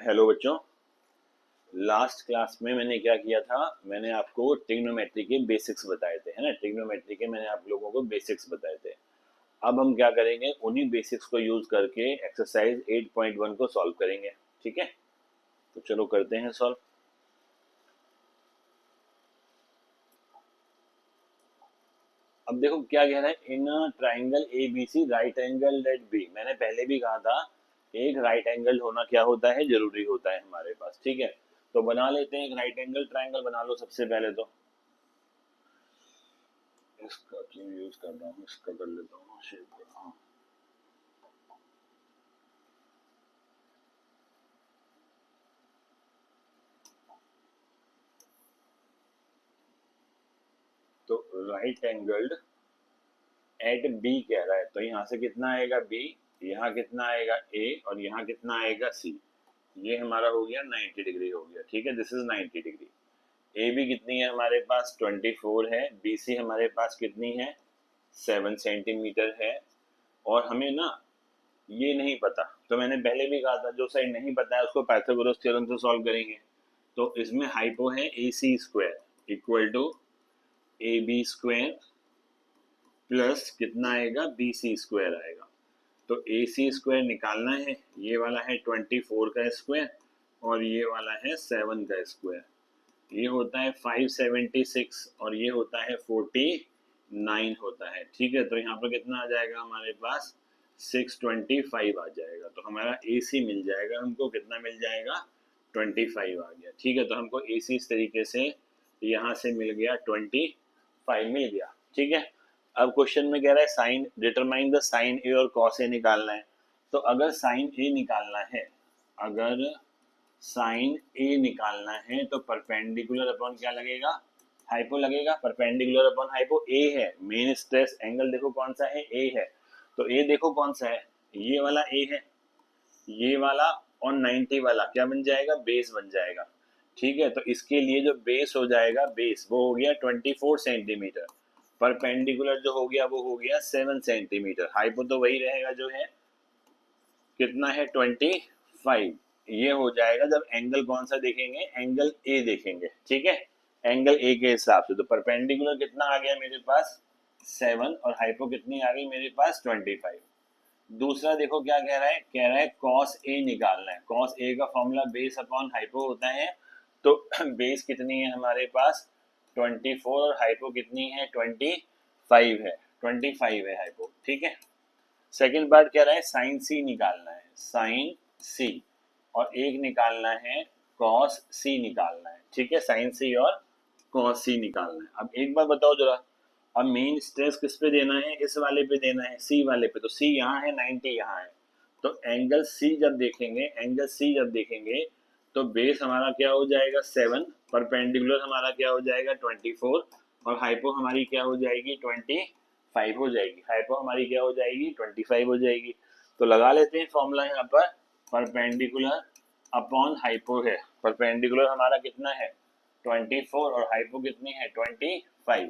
Hello बच्चों। Last class में मैंने क्या किया था, मैंने आपको ट्रिग्नोमेट्री के बेसिक्स बताए थे, है ना। ट्रिग्नोमेट्री के मैंने आप लोगों को बेसिक्स बताए थे। अब हम क्या करेंगे, उन्हीं बेसिक्स को यूज करके एक्सरसाइज 8.1 को सॉल्व करेंगे। ठीक है, तो चलो करते हैं सॉल्व। अब देखो क्या कह रहा है, in triangle A B C right angle let B. मैंने पहले भी कहा था एक राइट एंगल होना क्या होता है, जरूरी होता है हमारे पास। ठीक है, तो बना लेते हैं एक राइट एंगल ट्राइंगल। बना लो सबसे पहले तो इसका क्यों यूज कर रहा हूँ, इसका कर लेता हूँ शेप का। हाँ, तो राइट एंगल्ड एट बी कह रहा है, तो यहाँ से कितना आएगा बी, यहाँ कितना आएगा ए, और यहाँ कितना आएगा सी। ये हमारा हो गया 90 डिग्री हो गया। ठीक है, this is 90 degree. A B कितनी है हमारे पास, 24 है। बी सी हमारे पास कितनी है, 7 सेंटीमीटर है। और हमें ना ये नहीं पता, तो मैंने पहले भी कहा था जो साइड नहीं पता है उसको पाइथागोरस थ्योरम से सॉल्व करेंगे। तो इसमें हाइपो है A C square equal to A B square plus कितना आएगा, बी सी स्क्वायर आएगा। तो ए सी स्क्वायर निकालना है, ये वाला है 24 का स्क्वायर और ये वाला है 7 का स्क्वायर। ये होता है 576 और ये होता है 49 होता है। ठीक है, तो यहाँ पर कितना आ जाएगा हमारे पास, 625 आ जाएगा। तो हमारा ए सी मिल जाएगा हमको, कितना मिल जाएगा, 25 आ गया। ठीक है, तो हमको ए सी इस तरीके से यहाँ से मिल गया, 25 मिल गया। ठीक है, अब क्वेश्चन में कह रहा है साइन डिटरमाइन द साइन ए और कॉस ए निकालना है। तो अगर साइन ए निकालना है, अगर साइन ए निकालना है तो परपेंडिकुलर अपॉन क्या लगेगा, हाइपो लगेगा। परपेंडिकुलर अपॉन हाइपो ए है, मेन स्ट्रेस एंगल देखो कौन सा है, ए है। तो ए देखो कौन सा है, ये वाला ए है। ये वाला और 90 वाला क्या बन जाएगा, बेस बन जाएगा। ठीक है, तो इसके लिए जो बेस हो जाएगा, बेस वो हो गया 24 सेंटीमीटर। परपेंडिकुलर जो हो गया वो हो गया 7 सेंटीमीटर। हाइपो तो वही रहेगा जो है, कितना है, 25। ये हो जाएगा जब एंगल कौन सा देखेंगे, एंगल ए देखेंगे। ठीक है, एंगल ए के हिसाब से। तो परपेंडिकुलर कितना आ गया मेरे पास, 7, और हाइपो कितनी आ गई मेरे पास, 25। दूसरा देखो क्या कह रहा है, कह रहा है कॉस ए निकालना है। कॉस ए का फॉर्मूला बेस अपॉन हाइपो होता है। तो बेस कितनी है हमारे पास, 24, और हाइपो कितनी है, 25 है। 25 है हाइपो। ठीक है, सेकेंड पार्ट कह रहा है साइन सी निकालना है, साइन सी, और एक निकालना है कॉस सी निकालना है। ठीक है, साइन सी और कॉस सी निकालना है। अब एक बार बताओ जरा, अब मेन स्ट्रेस किस पे देना है, इस वाले पे देना है, सी वाले पे। तो सी यहाँ है, 90 यहाँ है। तो एंगल सी जब देखेंगे, एंगल सी जब देखेंगे तो बेस हमारा क्या हो जाएगा, 7, परपेंडिकुलर हमारा क्या हो जाएगा, 24, और हाइपो हमारी क्या हो जाएगी, 25 हो जाएगी। हाइपो हमारी क्या हो जाएगी, 25 हो जाएगी। तो लगा लेते हैं फॉर्मूला यहाँ पर, परपेंडिकुलर अपॉन हाइपो है। परपेंडिकुलर हमारा कितना है, 24, और हाइपो कितनी है, 25।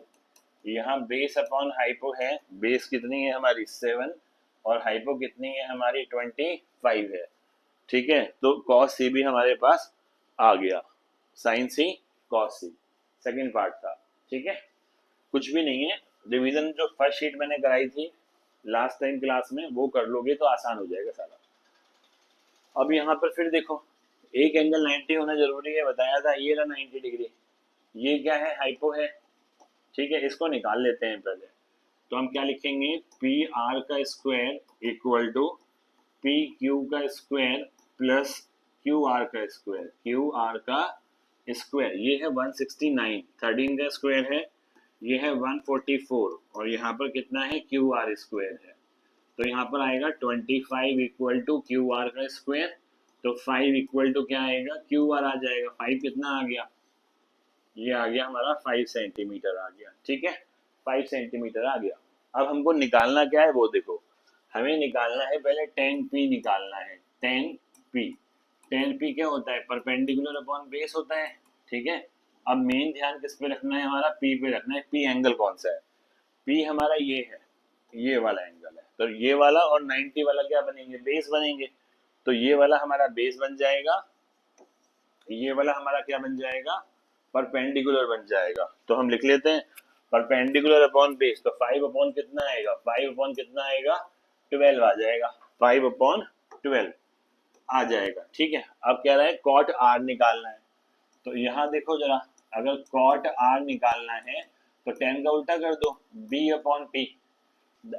यहाँ बेस अपॉन हाइपो है, बेस कितनी है हमारी, 7, और हाइपो कितनी है हमारी, 25 है। ठीक है, तो कॉस सी भी हमारे पास आ गया, साइन सी कॉस सी, सेकेंड पार्ट था। ठीक है, कुछ भी नहीं है, रिवीजन जो फर्स्ट शीट मैंने कराई थी लास्ट टाइम क्लास में वो कर लोगे तो आसान हो जाएगा सारा। अब यहाँ पर फिर देखो, एक एंगल 90 होना जरूरी है, बताया था, ये रहा 90 डिग्री। ये क्या है, हाइपो है। ठीक है, इसको निकाल लेते हैं पहले। तो हम क्या लिखेंगे, पी आर का square equal to P Q का स्क्वायर प्लस क्यू आर का स्क्वायर। क्यू आर का स्क्वायर ये है 169, 13 का स्क्वायर है, ये है 144, और यहाँ पर कितना है, क्यू आर स्क्वायर है। तो यहाँ पर आएगा 25 इक्वल टू क्यू आर का स्क्वायर। तो 5 इक्वल टू क्या आएगा, क्यू आर आ जाएगा। 5 कितना आ गया, ये आ गया हमारा 5 सेंटीमीटर आ गया। ठीक है, 5 सेंटीमीटर आ गया। अब हमको निकालना क्या है वो देखो, हमें निकालना है पहले टेन पी निकालना है। टेन पी, टेन पी क्या होता है, परपेंडिकुलर अपॉन बेस होता है। ठीक है, अब मेन ध्यान किस पे रखना है, हमारा पी पे रखना है। पी एंगल कौन सा है, पी हमारा ये है, ये वाला एंगल है। तो ये वाला और 90 वाला क्या बनेंगे, बेस बनेंगे। तो ये वाला हमारा बेस बन जाएगा, ये वाला हमारा क्या बन जाएगा, परपेंडिकुलर बन जाएगा। तो हम लिख लेते हैं परपेंडिकुलर अपॉन बेस, तो 5 अपॉन कितना आएगा, 5 अपॉन कितना आएगा, 12 आ जाएगा, 5 अपॉन 12 आ जाएगा। ठीक है, अब कह रहा है कॉट आर निकालना है, तो यहाँ देखो जरा, अगर कॉट आर निकालना है तो 10 का उल्टा कर दो, बी अपॉन पी।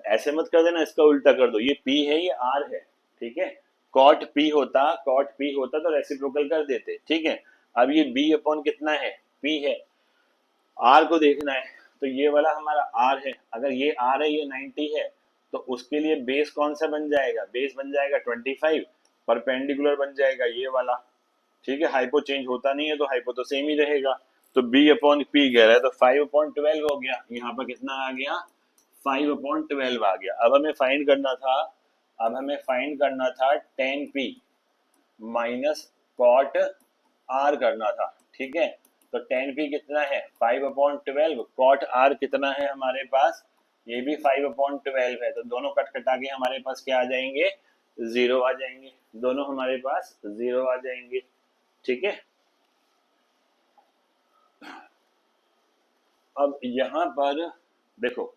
ऐसे मत कर देना, इसका उल्टा कर दो, ये पी है ये आर है। ठीक है, कॉट पी होता तो रेसिप्रोकल कर देते। ठीक है, अब ये बी अपॉन कितना है, पी है, आर को देखना है, तो ये वाला हमारा आर है, अगर ये आर है ये 90 है, तो उसके लिए बेस कौन सा बन जाएगा, बेस बन जाएगा 25, परपेंडिकुलर बन जाएगा ये वाला। ठीक है, हाइपो चेंज होता नहीं है तो हाइपो तो सेम ही रहेगा, तो बी अपॉन पी कह रहा है, तो 5/12 हो गया, यहाँ पर कितना आ गया, 5/12 आ गया। अब हमें फाइंड करना था tan p minus cot R करना था। ठीक है, तो tan p कितना है, 5/12, कॉट आर कितना है हमारे पास, ये भी 5/12 है, तो दोनों कट कटा के हमारे पास क्या आ जाएंगे, 0 आ जाएंगे, दोनों हमारे पास 0 आ जाएंगे। ठीक है, अब यहाँ पर देखो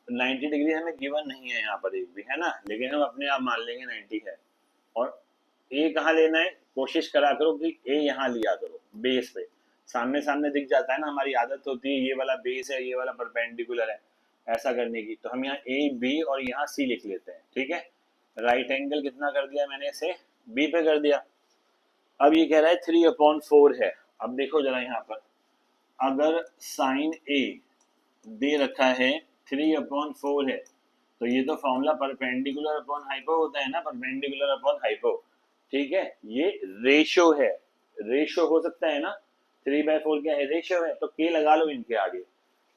90 डिग्री हमें गिवन नहीं है यहाँ पर एक भी, है ना, लेकिन हम अपने आप मान लेंगे 90 है। और ए कहाँ लेना है, कोशिश करा करो कि ए यहाँ लिया करो बेस पे, सामने सामने दिख जाता है ना, हमारी आदत होती है ये वाला बेस है ये वाला परपेंडिकुलर है ऐसा करने की, तो हम यहाँ ए बी और यहाँ सी लिख लेते हैं। ठीक है, राइट एंगल कितना कर दिया मैंने इसे, बी पे कर दिया। अब ये कह रहा है 3/4 है। अब देखो जरा यहाँ पर, अगर साइन ए दे रखा है 3/4 है, तो ये तो फॉर्मूला परपेंडिकुलर अपॉन हाइपो होता है ना, परपेंडिकुलर अपॉन हाइपो। ठीक है, ये रेशो है, रेशो हो सकता है ना, 3/4 क्या है, रेशो है, तो के लगा लो इनके आगे।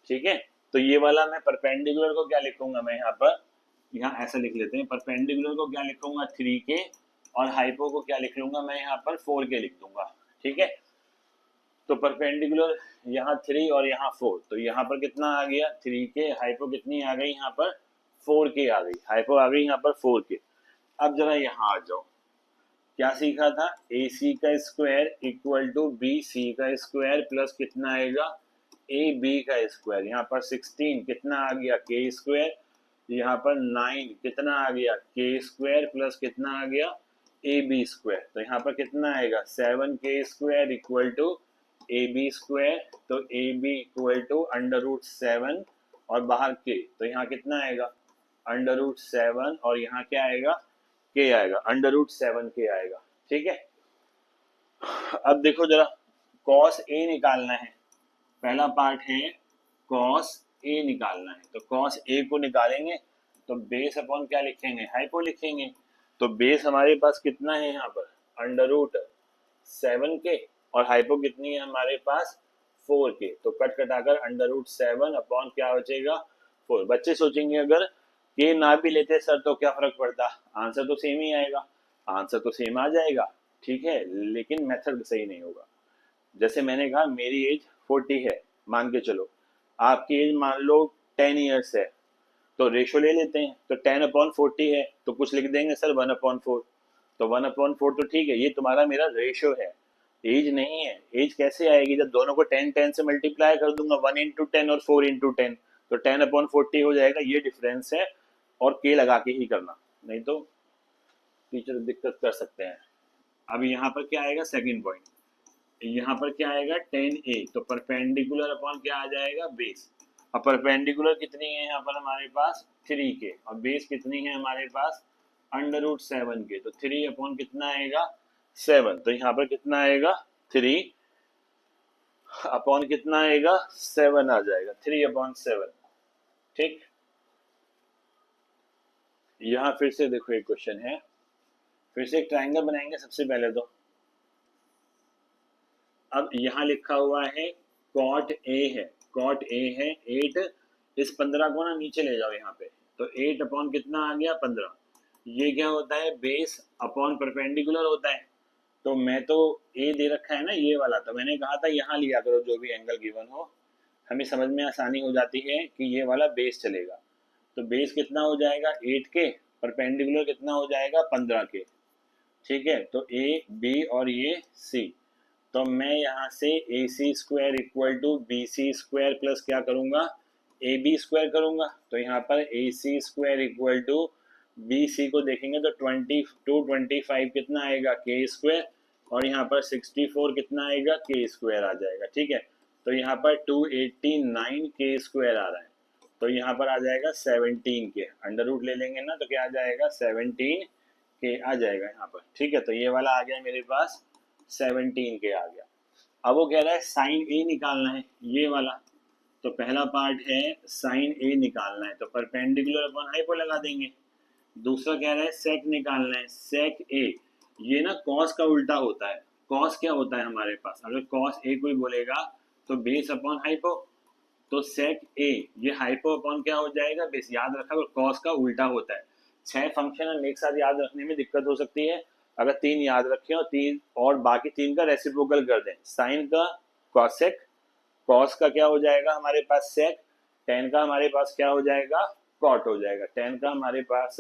ठीक है, तो ये वाला मैं परपेंडिकुलर को क्या लिखूंगा, मैं यहाँ पर, यहाँ ऐसा लिख लेते हैं, परपेंडिकुलर को क्या लिखूंगा 3 के, और हाइपो को क्या लिख लूंगा मैं यहाँ पर 4 के लिख दूंगा। ठीक है, तो परपेंडिकुलर यहाँ 3 और यहाँ 4, तो यहाँ पर कितना आ गया 3 के, हाइपो कितनी आ गई यहाँ पर 4 के आ गई, हाइपो आ गई यहाँ पर 4 के। अब जरा यहाँ आ जाओ, क्या सीखा था, ए सी का square equal to B C का स्क्वायर प्लस कितना आएगा, ए बी का स्क्वायर। यहाँ पर 16 कितना आ गया के स्क्वायर, यहाँ पर 9 कितना आ गया के स्क्वायर प्लस कितना आ गया ए बी स्क्वायर, तो यहाँ पर कितना आएगा 7 के square equal to A B square, तो ए बी इक्वल टू √7 और बाहर के, तो यहाँ कितना आएगा √7 और यहाँ क्या आएगा के आएगा, √7 के आएगा। ठीक है, अब देखो जरा कॉस ए निकालना है, पहला पार्ट है कॉस ए निकालना है, तो कॉस ए को निकालेंगे तो बेस अपॉन क्या लिखेंगे, हाइपो लिखेंगे। तो बेस हमारे पास कितना है यहाँ पर √7 के, और हाइपो कितनी है हमारे पास 4 के, तो कट कटाकर √7 अपॉन क्या बचेगा 4। बच्चे सोचेंगे अगर के ना भी लेते सर तो क्या फर्क पड़ता, आंसर तो सेम ही आएगा, आंसर तो सेम आ जाएगा। ठीक है, लेकिन मेथड सही नहीं होगा। जैसे मैंने कहा मेरी एज 40 है, मान के चलो, आपकी एज मान लो 10 ईयर्स है, तो रेशो ले लेते हैं, तो 10/40 है, तो कुछ लिख देंगे सर 1/4, तो 1/4 तो ठीक है, ये तुम्हारा मेरा रेशो है, एज नहीं है। एज कैसे आएगी, जब दोनों को 10 से मल्टीप्लाई कर दूंगा, 1 × 10 और 4 × 10, तो 10/40 हो जाएगा, ये डिफरेंस है, और के लगा के ही करना, नहीं तो टीचर दिक्कत कर सकते हैं। अब यहाँ पर क्या आएगा सेकंड पॉइंट, यहाँ पर क्या आएगा 10a, तो परपेंडिकुलर अपॉन क्या आ जाएगा बेस। अब परपेंडिकुलर कितनी है यहाँ पर हमारे पास 3 के, और बेस कितनी है हमारे पास √7 के, तो 3 अपॉन कितना आएगा 7, तो यहाँ पर कितना आएगा 3 अपॉन कितना आएगा 7 आ जाएगा, 3/7। ठीक, यहाँ फिर से देखो एक क्वेश्चन है, फिर से एक ट्राइंगल बनाएंगे सबसे पहले तो। अब यहाँ लिखा हुआ है कॉट ए है, कॉट ए है 8, इस 15 को ना नीचे ले जाओ यहाँ पे, तो 8 अपॉन कितना आ गया 15, ये क्या होता है बेस अपॉन परपेंडिकुलर होता है। तो मैं तो ए दे रखा है ना ये वाला, तो मैंने कहा था यहाँ लिया करो जो भी एंगल गिवन हो, हमें समझ में आसानी हो जाती है कि ये वाला बेस चलेगा। तो बेस कितना हो जाएगा 8 के, परपेंडिकुलर कितना हो जाएगा 15 के। ठीक है, तो ए बी और ये सी, तो मैं यहाँ से A C square equal to B C square plus क्या करूँगा, ए बी स्क्वायर करूँगा। तो यहाँ पर A C square equal to B C को देखेंगे तो 25 कितना आएगा, के स्क्वायर, और यहाँ पर 64 कितना आएगा, के स्क्वायर आ जाएगा। ठीक है, तो यहाँ पर 289 के स्क्वायर आ रहा है, तो यहाँ पर आ जाएगा 17 के, अंडर रूट ले लेंगे ना तो क्या आ जाएगा, 17 के आ जाएगा यहाँ पर। ठीक है, तो ये वाला आ गया मेरे पास 17 के आ गया। अब वो कह रहा है साइन ए निकालना है, ये वाला। तो पहला पार्ट है साइन ए निकालना है, तो परपेंडिकुलर अपॉन हाइपो लगा देंगे। दूसरा कह रहा है सेक निकालना है, सेक ए। ये ना कॉस का उल्टा होता है। कॉस क्या होता है हमारे पास, अगर कॉस ए कोई बोलेगा तो बेस अपॉन हाइपो, तो सेक ए ये हाइपो अपॉन क्या हो जाएगा, बेस। याद रखा, कॉस का उल्टा होता है। 6 फंक्शन हम एक साथ याद रखने में दिक्कत हो सकती है, अगर 3 याद रखें और 3 और बाकी 3 का रेसिप्रोकल कर दें। साइन का कॉसेक, कॉस का क्या हो जाएगा हमारे पास सेक, टेन का हमारे पास क्या हो जाएगा, कॉट हो जाएगा, टेन का हमारे पास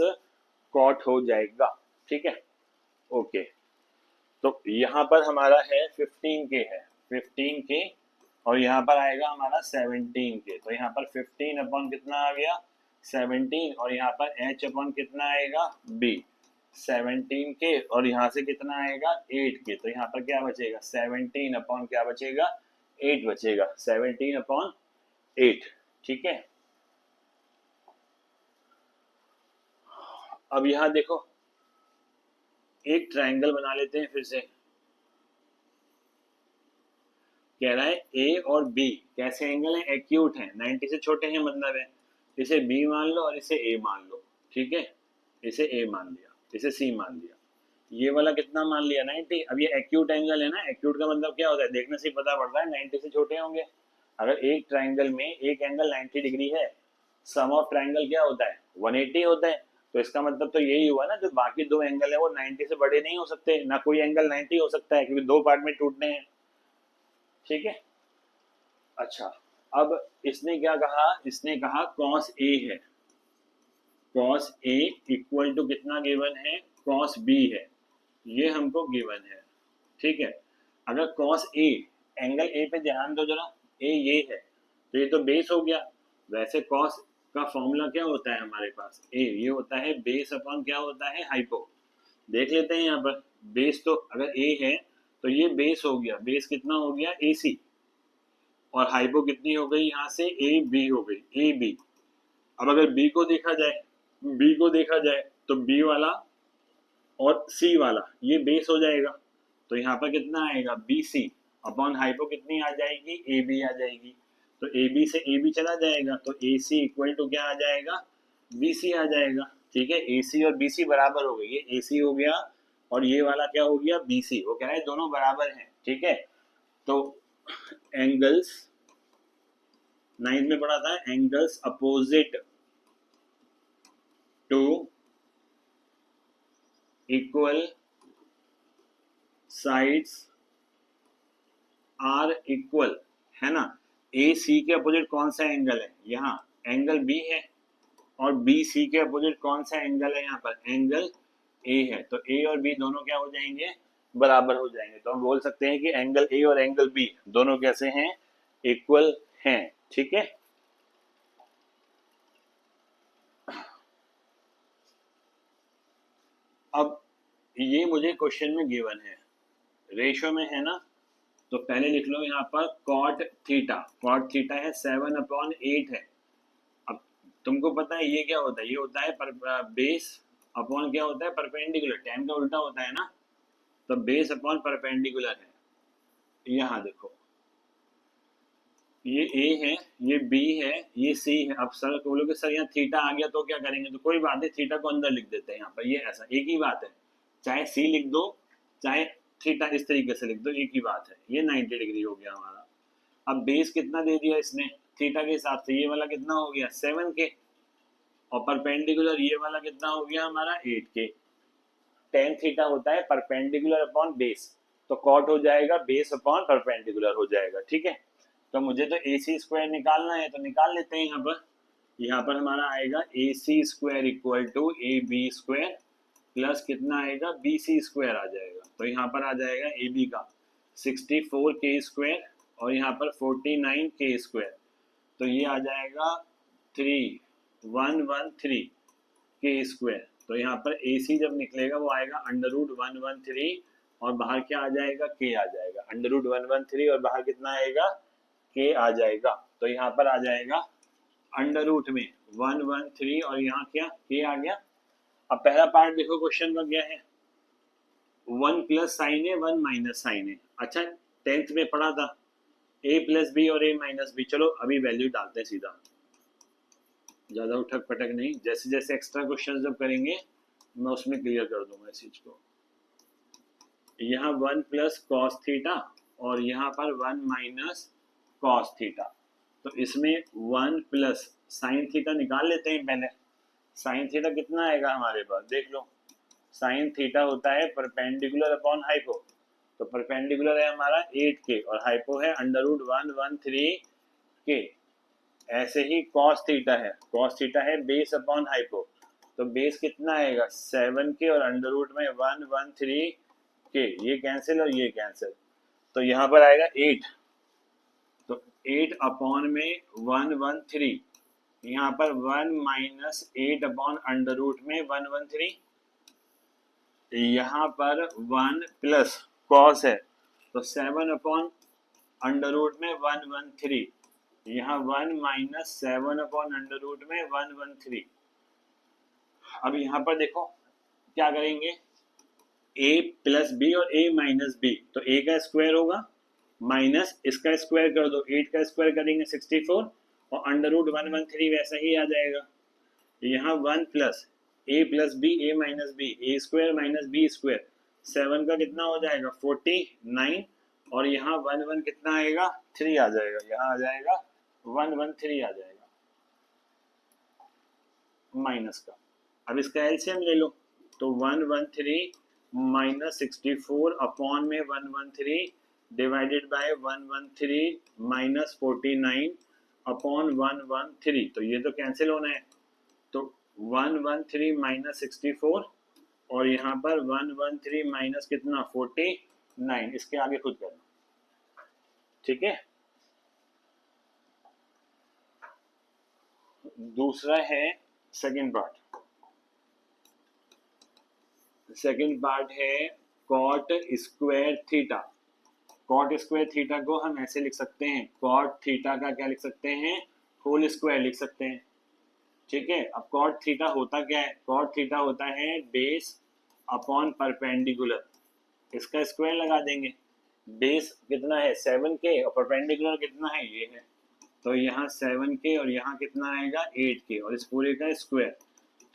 कॉट हो जाएगा। ठीक है, ओके। तो यहाँ पर हमारा है 15 के है, 15 के, और यहाँ पर आएगा हमारा 17 के। तो यहाँ पर 15 अपॉन कितना आ गया, 17, और यहाँ पर h अपॉन कितना आएगा, b, 17 के, और यहाँ से कितना आएगा, 8 के। तो यहाँ पर क्या बचेगा, 17 अपॉन क्या बचेगा, 8 बचेगा, 17 अपॉन 8। ठीक है, अब यहाँ देखो एक ट्रायंगल बना लेते हैं फिर से। कह रहा है ए और बी कैसे एंगल है, एक्यूट है, 90 से छोटे हैं, मतलब है इसे बी मान लो और इसे ए मान लो। ठीक है, इसे ए मान लिया, इसे सी मान लिया, ये वाला कितना मान लिया, 90। अब ये एक्यूट एंगल है ना, एक्यूट का मतलब क्या होता है, देखने से पता पड़ता है 90 से छोटे होंगे। अगर एक ट्रायंगल में एक एंगल 90 डिग्री है, सम ऑफ ट्रायंगल क्या होता है, 180 होता है। तो इसका मतलब तो यही हुआ ना, जो बाकी दो एंगल है वो 90 से बड़े नहीं हो सकते, ना कोई एंगल 90 हो सकता है, क्योंकि दो पार्ट में टूटने हैं। ठीक है, अच्छा, अब इसने क्या कहा, इसने कहा कॉस ए है, कॉस ए इक्वल टू कितना गिवन है, कॉस बी है, ये हमको गिवन है। ठीक है, अगर कॉस ए, एंगल ए पे ध्यान दो जरा, ए ये है तो ये तो बेस हो गया। वैसे कॉस का फॉर्मूला क्या होता है हमारे पास, ए ये होता है बेस अपॉन क्या होता है, हाइपो। देख लेते हैं यहाँ पर, बेस तो अगर ए है तो ये बेस हो गया, बेस कितना हो गया, ए सी, और हाइपो कितनी हो गई, यहाँ से ए बी हो गई, ए बी। अब अगर बी को देखा जाए, बी को देखा जाए तो बी वाला और सी वाला ये बेस हो जाएगा, तो यहाँ पर कितना आएगा, बी सी अपॉन हाइपो कितनी आ जाएगी, ए बी आ जाएगी। तो ए बी से ए बी चला जाएगा, तो ए सी इक्वल टू क्या आ जाएगा, बी सी आ जाएगा। ठीक है, ए सी और बी सी बराबर हो गई, ये ए सी हो गया और ये वाला क्या हो गया, बी सी। वो कह रहा है दोनों बराबर हैं। ठीक है, तो एंगल्स 9th में पढ़ा था, angles opposite to equal sides are equal, है ना। ए सी के अपोजिट कौन सा एंगल है, यहाँ एंगल बी है, और बी सी के अपोजिट कौन सा एंगल है, यहाँ पर एंगल ए है। तो ए और बी दोनों क्या हो जाएंगे, बराबर हो जाएंगे। तो हम बोल सकते हैं कि एंगल ए और एंगल बी दोनों कैसे हैं, इक्वल हैं। ठीक है, अब ये मुझे क्वेश्चन में गिवन है, रेशो में है ना, तो पहले लिख लो यहाँ पर कॉट थीटा, कॉट थीटा है 7/8 है। अब तुमको पता है ये क्या होता है, ये होता है बेस अपॉन क्या होता है, परपेंडिकुलर, टेन का उल्टा होता है ना, तो बेस अपॉन परपेंडिकुलर है। यहाँ देखो ये ए है, ये बी है, ये सी है। अब सर बोलोगे सर यहाँ थीटा आ गया तो क्या करेंगे, तो कोई बात नहीं, थीटा को अंदर लिख देते हैं यहाँ पर, ये ऐसा एक ही बात है, चाहे सी लिख दो चाहे थीटा इस तरीके से लिख दो, एक ही बात है। ये 90 डिग्री हो गया हमारा। अब बेस कितना दे दिया इसने थीटा के हिसाब से, ये वाला कितना हो गया 7 के, और परपेंडिकुलर ये वाला कितना हो गया हमारा 8 के। टेन थीटा होता है परपेंडिकुलर अपॉन बेस, तो कॉट हो जाएगा बेस अपॉन परपेंडिकुलर हो जाएगा। ठीक है, तो मुझे तो ए सी स्क्वायर निकालना है, तो निकाल लेते हैं। यहाँ पर हमारा आएगा A C square equal to A B square plus कितना आएगा, बी सी स्क्वायर आ जाएगा। तो यहाँ पर आ जाएगा ए बी का 64k² और यहाँ पर 49k², तो ये आ जाएगा 3113k²। तो यहाँ पर AC जब निकलेगा वो आएगा √113 और बाहर क्या आ जाएगा, k आ जाएगा। √113 और बाहर कितना आएगा, k आ जाएगा। तो यहाँ पर आ जाएगा अंडर रूट में 113 और यहाँ क्या k आ गया। अब पहला पार्ट देखो क्वेश्चन का क्या है, 1 प्लस साइन है 1 माइनस साइन है। अच्छा 10th में पढ़ा था a प्लस बी और a माइनस बी। चलो अभी वैल्यू डालते हैं सीधा, ज्यादा उठक पटक नहीं, जैसे जैसे एक्स्ट्रा क्वेश्चन जब करेंगे मैं उसमें क्लियर कर दूंगा इस चीज को। यहाँ 1 प्लस कॉस थीटा और यहाँ पर 1 माइनस कॉस थीटा। तो इसमें 1 प्लस साइन थीटा निकाल लेते हैं पहले। साइन थीटा कितना आएगा हमारे पास, देख लो। साइन थीटा होता है परपेंडिकुलर अपॉन हाइपो, तो परपेंडिकुलर है हमारा 8k और हाइपो है √113k। ऐसे ही कॉस थीटा है, कॉस थीटा है बेस अपॉन हाइपो, तो बेस कितना आएगा 7k और √113k। ये कैंसिल और ये कैंसिल, तो यहाँ पर आएगा 8, तो 8 अपॉन में 113, यहाँ पर 1 माइनस 8 अपॉन अंडर रूट में 113, यहाँ पर 1 प्लस कॉस है तो 7 अपॉन अंडर रूट में 113, यहाँ 1 माइनस 7 अपॉन अंडर रूट में 113। अब यहाँ पर देखो क्या करेंगे, a प्लस बी और a माइनस बी, तो a का स्क्वायर होगा माइनस इसका स्क्वायर कर दो, 8 का स्क्वायर करेंगे 64 और अंडर रूट 113 वैसा ही आ जाएगा। यहाँ 1 plus a plus B a minus B, a square minus B square, 7 का कितना हो जाएगा 49 और यहाँ 1 कितना आएगा 3 आ जाएगा, यहाँ आ जाएगा 113 आ जाएगा माइनस का। अब इसका एलसीएम ले लो, तो 113 माइनस 64 अपॉन में 113 डिवाइडेड बाय 113 माइनस 49 अपॉन 113, तो ये तो कैंसिल होना है। तो 113 माइनस 64 और यहाँ पर 113 माइनस कितना 49, इसके आगे खुद करना, ठीक है। दूसरा है सेकंड पार्ट, सेकंड पार्ट है cot square theta. Cot square theta को हम ऐसे लिख सकते हैं, कॉट थीटा का क्या लिख सकते हैं, होल स्क्वायर लिख सकते हैं, ठीक है। अब कॉट थीटा होता क्या है, कॉट थीटा होता है बेस अपॉन परपेंडिकुलर, इसका स्क्वायर लगा देंगे। बेस कितना है 7k और परपेंडिकुलर कितना है ये है, तो यहाँ 7k और यहाँ कितना आएगा 8k और इस पूरे का स्क्वायर,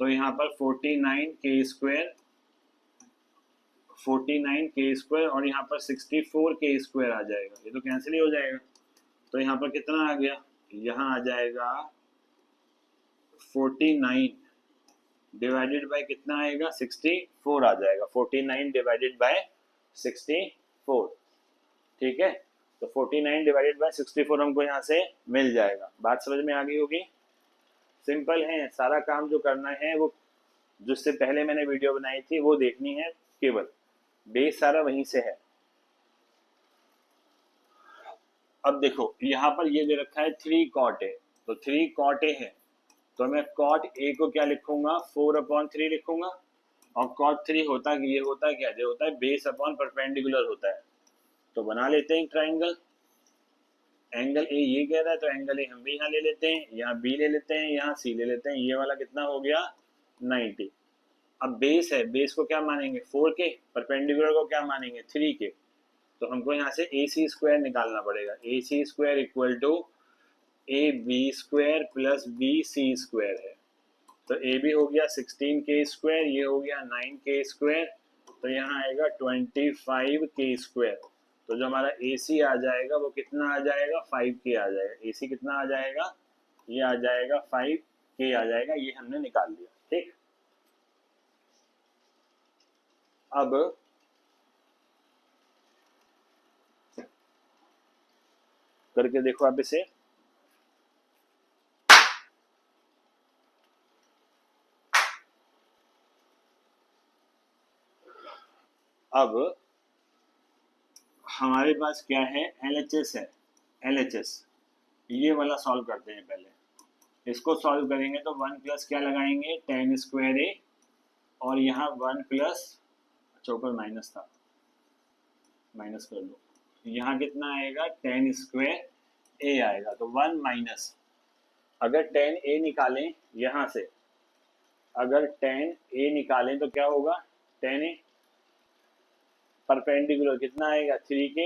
तो यहाँ पर 49k² और यहाँ पर 64k² आ जाएगा, ये तो कैंसिल ही हो जाएगा। तो यहाँ पर कितना आ गया, यहाँ आ जाएगा 49 डिवाइडेड बाय कितना आएगा 64 आ जाएगा, 49 डिवाइडेड बाय 64, ठीक है। तो 49 डिवाइडेड बाय 64 हमको यहाँ से मिल जाएगा। बात समझ में आ गई होगी, सिंपल है। सारा काम जो करना है वो जिससे पहले मैंने वीडियो बनाई थी वो देखनी है, केवल बेस सारा वहीं से है। अब देखो यहाँ पर ये दे रखा है 3 cot a, तो 3 cot a है, तो मैं cot a को क्या लिखूंगा 4/3 लिखूंगा, और cot 3 होता ये होता क्या, जो होता है बेस अपॉन परपेंडिकुलर होता है। तो बना लेते हैं ट्राइंगल, एंगल ए ये कह रहा है तो एंगल ए हम भी यहाँ ले लेते हैं, यहाँ बी ले लेते हैं, यहाँ सी ले लेते हैं, ये वाला कितना हो गया 90। अब बेस है, बेस को क्या मानेंगे 4k, परपेंडिकुलर को क्या मानेंगे 3k, तो हमको यहाँ से AC² निकालना पड़ेगा। AC² equal to AB² plus BC² है, तो AB हो गया 16k², ये हो गया 9k², तो यहाँ आएगा 25k²। तो जो हमारा AC आ जाएगा वो कितना आ जाएगा 5k आ जाएगा, AC कितना आ जाएगा, ये आ जाएगा 5k आ जाएगा, ये हमने निकाल लिया, ठीक। अब करके देखो आप इसे, अब हमारे पास क्या है, LHS है, LHS ये वाला सॉल्व करते हैं पहले। इसको सॉल्व करेंगे तो 1 प्लस क्या लगाएंगे, tan स्क्वायर ए, और यहाँ 1 प्लस, अच्छा ऊपर माइनस था, माइनस कर लो, यहाँ कितना आएगा tan स्क्वायर ए आएगा, तो 1 माइनस, अगर tan ए निकालें यहाँ से, अगर tan ए निकालें तो क्या होगा, tan ए परपेंडिकुलर कितना आएगा 3k,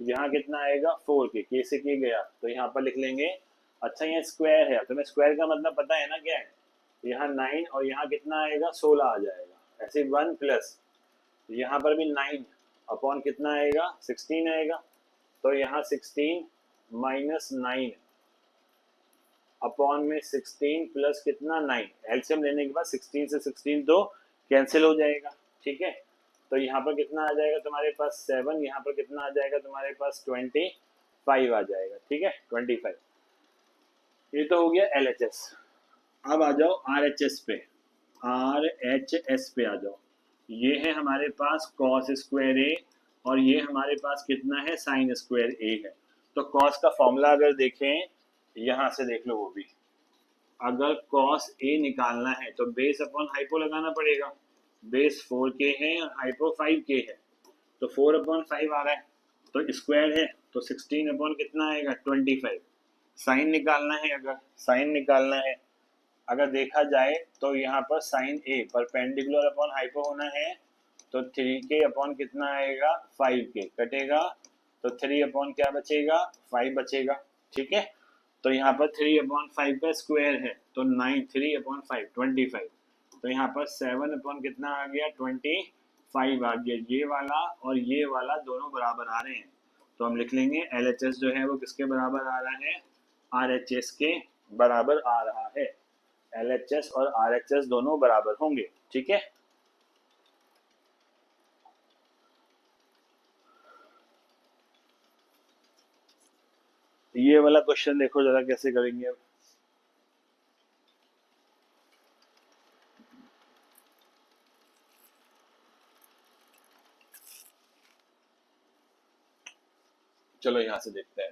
यहाँ कितना आएगा 4k, के से के गया तो यहाँ पर लिख लेंगे। अच्छा यहाँ स्क्वायर है, तुम्हें स्क्वायर का मतलब पता है ना क्या है, यहाँ 9 और यहाँ कितना आएगा 16 आ जाएगा, ऐसे 1 प्लस यहाँ पर भी 9 अपॉन कितना आएगा 16 आएगा, तो यहाँ 16 माइनस 9 अपॉन में 16 प्लस कितना 9, एलसीएम लेने के बाद 16 से 16 तो कैंसिल हो जाएगा, ठीक है। तो यहाँ पर कितना आ जाएगा तुम्हारे पास 7, यहाँ पर कितना आ जाएगा तुम्हारे पास 25 आ जाएगा, ठीक है 25। ये तो हो गया LHS। अब आ जाओ RHS पे, RHS पे आ जाओ। ये है हमारे पास cos स्क्वायर ए और ये हमारे पास कितना है sin स्क्वायर ए है। तो cos का फॉर्मूला अगर देखें, यहाँ से देख लो वो भी, अगर cos ए निकालना है तो बेस अपॉन हाइपो लगाना पड़ेगा, बेस 4k है और हाइपो 5k है, तो 4 अपॉन 5 आ रहा है, तो स्क्वायर है तो 16 अपॉन कितना आएगा 25। साइन निकालना है, अगर साइन निकालना है, अगर देखा जाए तो यहाँ पर साइन ए परपेंडिकुलर अपॉन हाइपो होना है, तो 3k अपॉन कितना आएगा 5k, कटेगा तो 3 अपॉन क्या बचेगा 5 बचेगा, ठीक है। तो यहाँ पर 3 अपॉन 5 का स्क्वायर है तो 9, 3 अपॉन 5 25, तो यहाँ पर 7 अपॉन कितना आ गया 25 आ गया। ये वाला और ये वाला दोनों बराबर आ रहे हैं, तो हम लिख लेंगे LHS जो है वो किसके बराबर आ रहा है, RHS के बराबर आ रहा है। LHS और RHS दोनों बराबर होंगे, ठीक है। ये वाला क्वेश्चन देखो जरा कैसे करेंगे अब। चलो यहां से देखते हैं।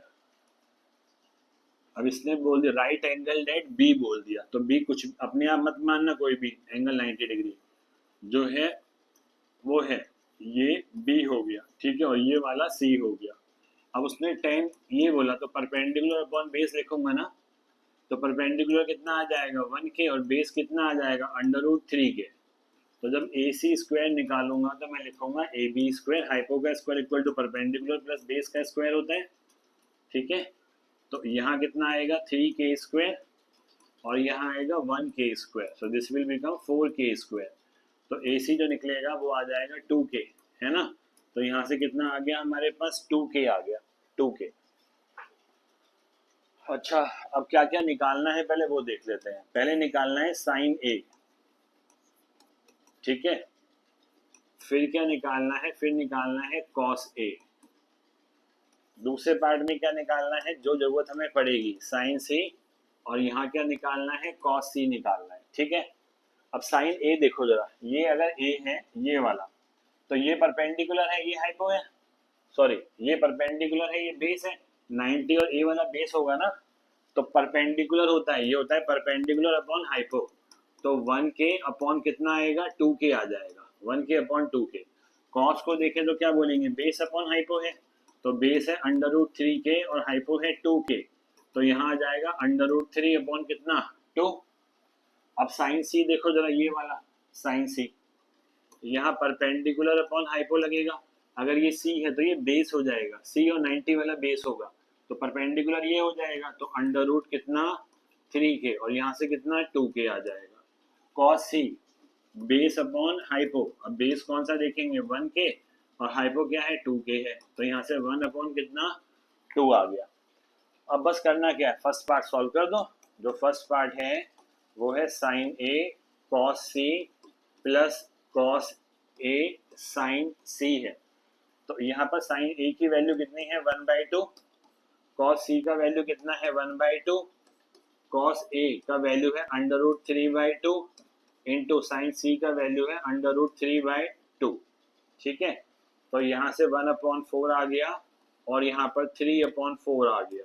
अब इसने बोल दिया राइट एंगल एट बी बोल दिया, तो बी कुछ अपने आप मत मानना, कोई भी एंगल 90 डिग्री जो है वो है, ये बी हो गया, ठीक है, और ये वाला सी हो गया। अब उसने टेन ये बोला तो परपेंडिकुलर अपॉन बेस लिखूंगा ना, तो परपेंडिकुलर कितना आ जाएगा 1k और बेस कितना आ जाएगा √3k। तो जब ए सी स्क्वायर निकालूंगा तो मैं लिखूंगा ए बी स्क्वायर, हाइपो का square equal to perpendicular plus base का स्क्वायर होता है, ठीक है। तो यहाँ कितना आएगा 3k स्क्वायर और यहाँ आएगा 1k square, so this will become 4k square. तो ए सी जो निकलेगा वो आ जाएगा 2k, है ना। तो यहाँ से कितना आ गया हमारे पास 2k आ गया, 2k। अच्छा अब क्या क्या निकालना है पहले वो देख लेते हैं। पहले निकालना है साइन ए, ठीक है, फिर क्या निकालना है, फिर निकालना है कॉस ए। दूसरे पार्ट में क्या निकालना है, जो जरूरत हमें पड़ेगी साइन सी, और यहाँ क्या निकालना है कॉस सी निकालना है, ठीक है। अब साइन ए देखो जरा, ये अगर ए है ये वाला, तो ये परपेंडिकुलर है, ये हाइपो है, सॉरी ये परपेंडिकुलर है, ये बेस है 90 और ए वाला बेस होगा ना, तो परपेंडिकुलर होता है, ये होता है परपेंडिकुलर अपॉन हाइपो, तो 1k अपॉन कितना आएगा 2k आ जाएगा, 1k अपॉन 2k। कॉस को देखें तो क्या बोलेंगे, बेस अपॉन हाइपो है, तो बेस है √3k और हाइपो है 2k, तो यहाँ आ जाएगा √3 अपॉन कितना 2। अब साइन सी देखो जरा, ये वाला साइन सी, यहाँ परपेंडिकुलर अपॉन हाइपो लगेगा, अगर ये सी है तो ये बेस हो जाएगा, सी और 90 वाला बेस होगा, तो परपेंडिकुलर ये हो जाएगा, तो √ कितना 3k और यहाँ से कितना 2k आ जाएगा। कॉस सी बेस अपॉन हाइपो, अब बेस कौन सा देखेंगे 1k और हाइपो क्या है 2k है, तो यहाँ से 1 अपॉन कितना 2 आ गया। अब बस करना क्या है, फर्स्ट पार्ट सॉल्व कर दो। जो फर्स्ट पार्ट है वो है sign A cos C plus cos A sign सी है, तो यहाँ पर साइन ए की वैल्यू कितनी है 1/2, कॉस सी का वैल्यू कितना है 1/2, कॉस ए का वैल्यू है √3/2 इंटू साइन सी का वैल्यू है √3/2, ठीक है। तो यहाँ से 1/4 आ गया और यहाँ पर 3/4 आ गया।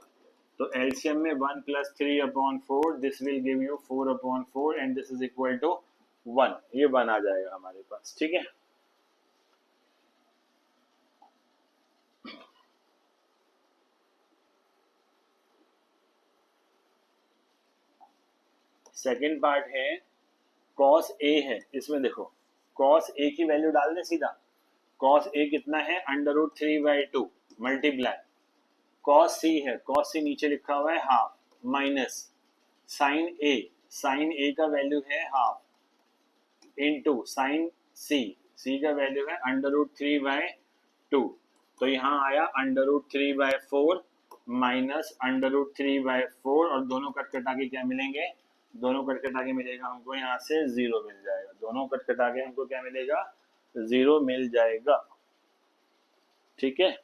तो एलसीएम में 1 + 3/4 this will give you 4/4 and this is equal to 1। ये 1 आ जाएगा हमारे पास, ठीक है। सेकेंड पार्ट है कॉस ए है, इसमें देखो कॉस ए की वैल्यू डाल दे सीधा। कॉस ए कितना है √3/2 मल्टीप्लाई कॉस सी है, कॉस सी नीचे लिखा हुआ है हाफ माइनस साइन ए का वैल्यू है हाफ इनटू साइन सी का वैल्यू है √3/2। तो यहाँ आया √3/4 माइनस √3/4 और दोनों कटकटा के क्या मिलेंगे, दोनों कटकटा के मिलेगा हमको यहाँ से 0 मिल जाएगा। दोनों कटकटा के हमको क्या मिलेगा, 0 मिल जाएगा, ठीक है।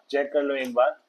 चेक कर लो एक बार।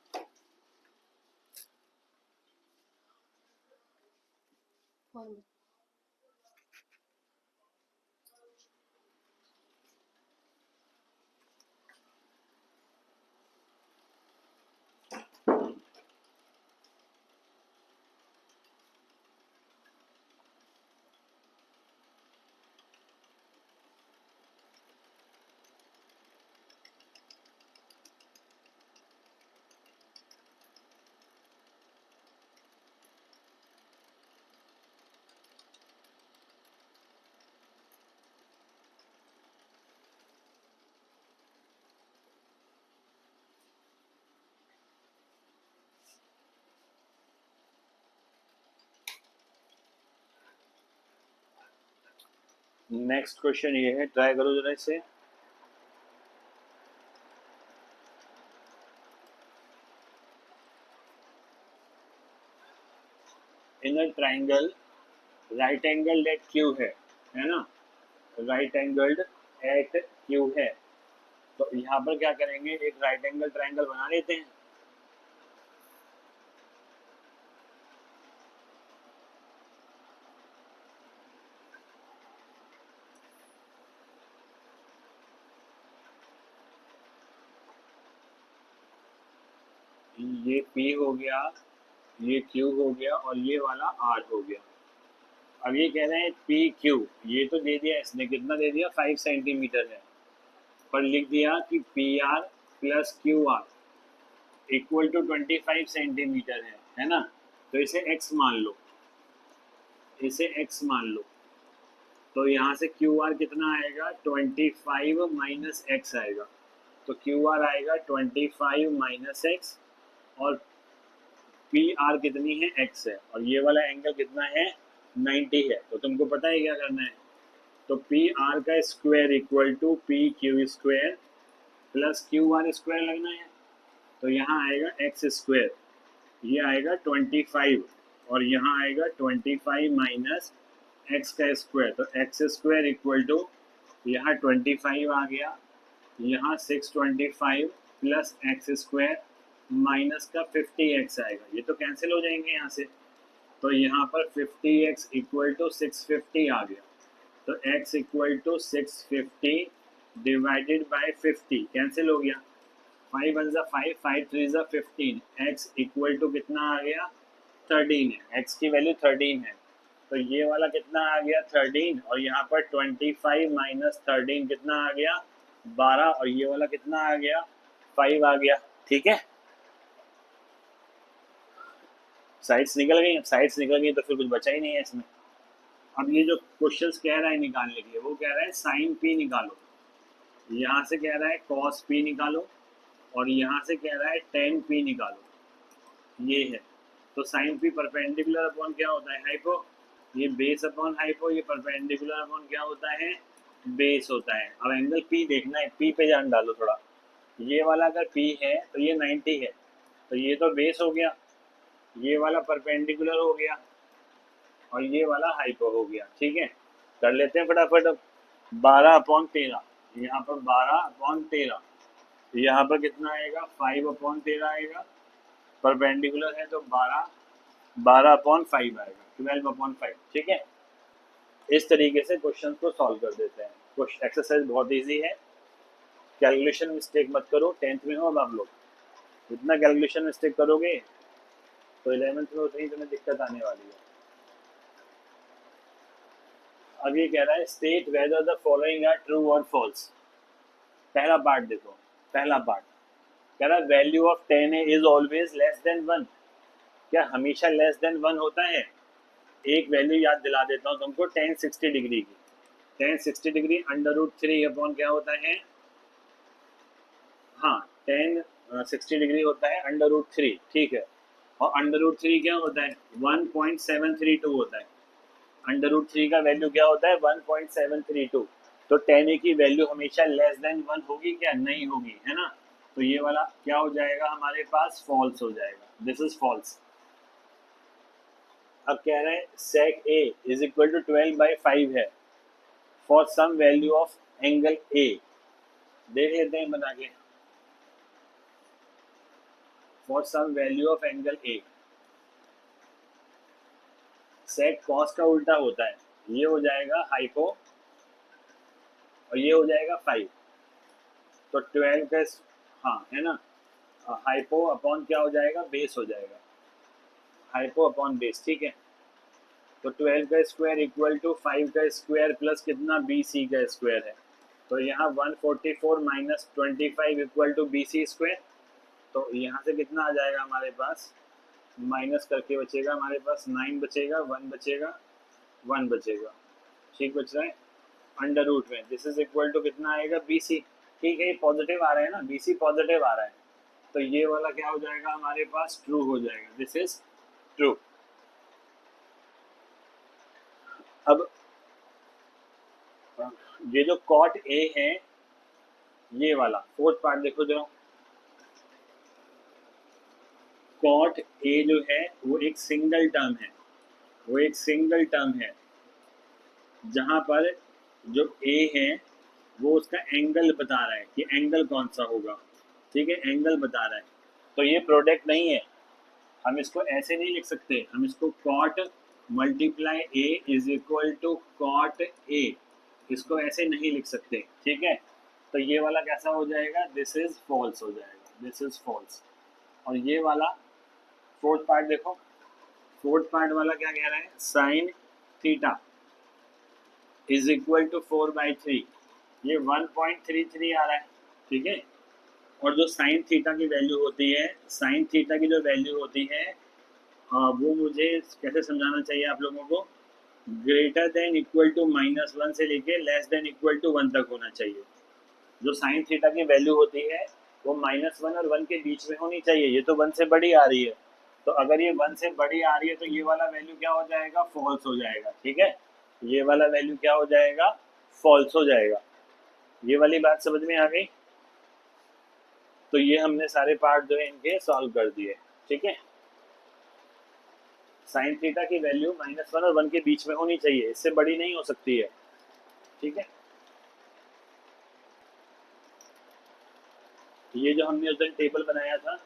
नेक्स्ट क्वेश्चन ये है, ट्राई करो जरा इसे। In a triangle right angle at Q है ना, राइट एंगल्ड एट क्यू है। तो यहाँ पर क्या करेंगे, एक राइट एंगल ट्राइंगल बना लेते हैं। ये P हो गया, ये Q हो गया और ये वाला R हो गया। अब ये कह रहे हैं PQ, ये तो दे दिया इसने, कितना दे दिया 5 सेंटीमीटर है, पर लिख दिया कि PR + QR equal to 25 centimetre है ना। तो इसे x मान लो, इसे x मान लो। तो यहाँ से QR कितना आएगा 25 माइनस x आएगा। तो QR आएगा 25 माइनस x और PR कितनी है x है और ये वाला एंगल कितना है 90 है। तो तुमको पता है क्या करना है, तो PR का square equal to PQ square plus QR square लगना है। तो यहाँ आएगा x स्क्वायर, ये आएगा 25 और यहाँ आएगा 25 माइनस x का स्क्वायर। तो x स्क्वायर इक्वल टू यहाँ 25 आ गया, यहाँ 625 प्लस एक्स स्क्वायर माइनस का 50x आएगा। ये तो कैंसिल हो जाएंगे यहाँ से। तो यहाँ पर 50x इक्वल टू 650 आ गया। तो x equal to 650 divided by 50 cancel हो गया। 5 1 जा 5, 5 3 जा 15, x इक्वल टू कितना आ गया 13 है, x की वैल्यू 13 है। तो ये वाला कितना आ गया 13 और यहाँ पर 25 माइनस 13 कितना आ गया 12 और ये वाला कितना आ गया 5 आ गया, ठीक है। साइड्स निकल गई, साइड्स निकल गई तो फिर कुछ बचा ही नहीं है इसमें। अब ये जो क्वेश्चंस कह रहा है निकालने के लिए, वो कह रहा है साइन पी निकालो, यहाँ से कह रहा है कॉस पी निकालो और यहाँ से कह रहा है टेन पी निकालो, ये है। तो साइन पी परपेंडिकुलर अपॉन क्या होता है हाइपो, ये बेस अपॉन हाइपो, ये परपेंडिकुलर अपॉन क्या होता है बेस होता है। अब एंगल पी देखना है, पी पे ध्यान डालो थोड़ा। ये वाला अगर पी है तो ये 90 है, तो ये तो बेस हो गया, ये वाला परपेंडिकुलर हो गया और ये वाला हाइपो हो गया, ठीक है। कर लेते हैं फटाफट। अब 12/13, यहाँ पर 12/13, यहाँ पर कितना आएगा 5/13 आएगा, परपेंडिकुलर है तो 12/5 आएगा, 12/5, ठीक है। इस तरीके से क्वेश्चन को सॉल्व कर देते हैं। क्वेश्चन एक्सरसाइज बहुत इजी है, कैलकुलेशन मिस्टेक मत करो। 10th में हो अब आप लोग, जितना कैलकुलेशन मिस्टेक करोगे तो 11th में उतनी तुम्हें दिक्कत आने वाली है। अब ये कह रहा है state whether the following are true और फॉल्स। पहला पार्ट देखो, पहला पार्ट कह रहा है value of 10 is always less than 1। क्या हमेशा लेस देन 1 होता है? एक वैल्यू याद दिला देता हूँ तुमको, tan 60 डिग्री की। tan 60 डिग्री √3 अपॉन क्या होता है? हाँ, tan 60 डिग्री होता है √3, ठीक है। और √3 क्या होता है? 1.732 होता है। √3 का वैल्यू क्या होता है? 1.732। तो tan a की वैल्यू हमेशा लेस देन 1 होगी क्या? नहीं होगी, है ना। तो ये वाला क्या हो जाएगा हमारे पास? फॉल्स हो जाएगा। This is false. अब कह रहे हैं sec a is equal to 12/5 है for some value of angle a। देख लेते हैं बना के। For some value of angle a, sec cos का उल्टा होता है, ये हो जाएगा हाइपो और ये हो जाएगा 5। तो 12 का हाँ है ना, हाइपो अपॉन क्या हो जाएगा? बेस हो जाएगा, हाइपो अपॉन बेस, ठीक है। तो 12 का स्क्वायर इक्वल टू 5 का स्क्वायर प्लस कितना? BC का स्क्वायर है। तो यहाँ 144 माइनस 25 इक्वल टू BC स्क्वायर। तो यहाँ से कितना आ जाएगा हमारे पास? माइनस करके बचेगा हमारे पास 9 बचेगा, 1 बचेगा, 1 बचेगा, ठीक बच रहा है √ में। दिस इज इक्वल टू कितना आएगा? BC, ठीक है। पॉजिटिव आ रहा है ना, BC पॉजिटिव आ रहा है, तो ये वाला क्या हो जाएगा हमारे पास? ट्रू हो जाएगा। This is true. अब ये जो कॉट ए है, ये वाला फोर्थ पार्ट देखो जरा। कॉट ए जो है वो एक सिंगल टर्म है, वो एक सिंगल टर्म है जहां पर जो ए है वो उसका एंगल बता रहा है कि एंगल कौन सा होगा, ठीक है, एंगल बता रहा है। तो ये प्रोडक्ट नहीं है, हम इसको ऐसे नहीं लिख सकते। हम इसको cot multiply A is equal to cot A, इसको ऐसे नहीं लिख सकते, ठीक है। तो ये वाला कैसा हो जाएगा? दिस इज फॉल्स हो जाएगा, दिस इज फॉल्स। और ये वाला फोर्थ पार्ट देखो, फोर्थ पार्ट वाला क्या कह रहा है? Sine theta is equal to 4/3, ये 1.33 आ रहा है, ठीक है। और जो साइन थीटा की वैल्यू होती है, साइन थीटा की जो वैल्यू होती है वो मुझे कैसे समझाना चाहिए आप लोगों को? ग्रेटर देन इक्वल टू -1 से लेके लेस देन इक्वल टू 1 तक होना चाहिए। जो साइन थीटा की वैल्यू होती है वो -1 और 1 के बीच में होनी चाहिए। ये तो 1 से बड़ी आ रही है, तो अगर ये 1 से बड़ी आ रही है तो ये वाला वैल्यू क्या हो जाएगा? फॉल्स हो जाएगा, ठीक है। ये वाला वैल्यू क्या हो जाएगा? फॉल्स हो जाएगा। ये वाली बात समझ में आ गई? तो ये हमने सारे पार्ट जो है इनके सॉल्व कर दिए, ठीक है। साइन थीटा की वैल्यू -1 और 1 के बीच में होनी चाहिए, इससे बड़ी नहीं हो सकती है, ठीक है। ये जो हमने उस दिन टेबल बनाया था,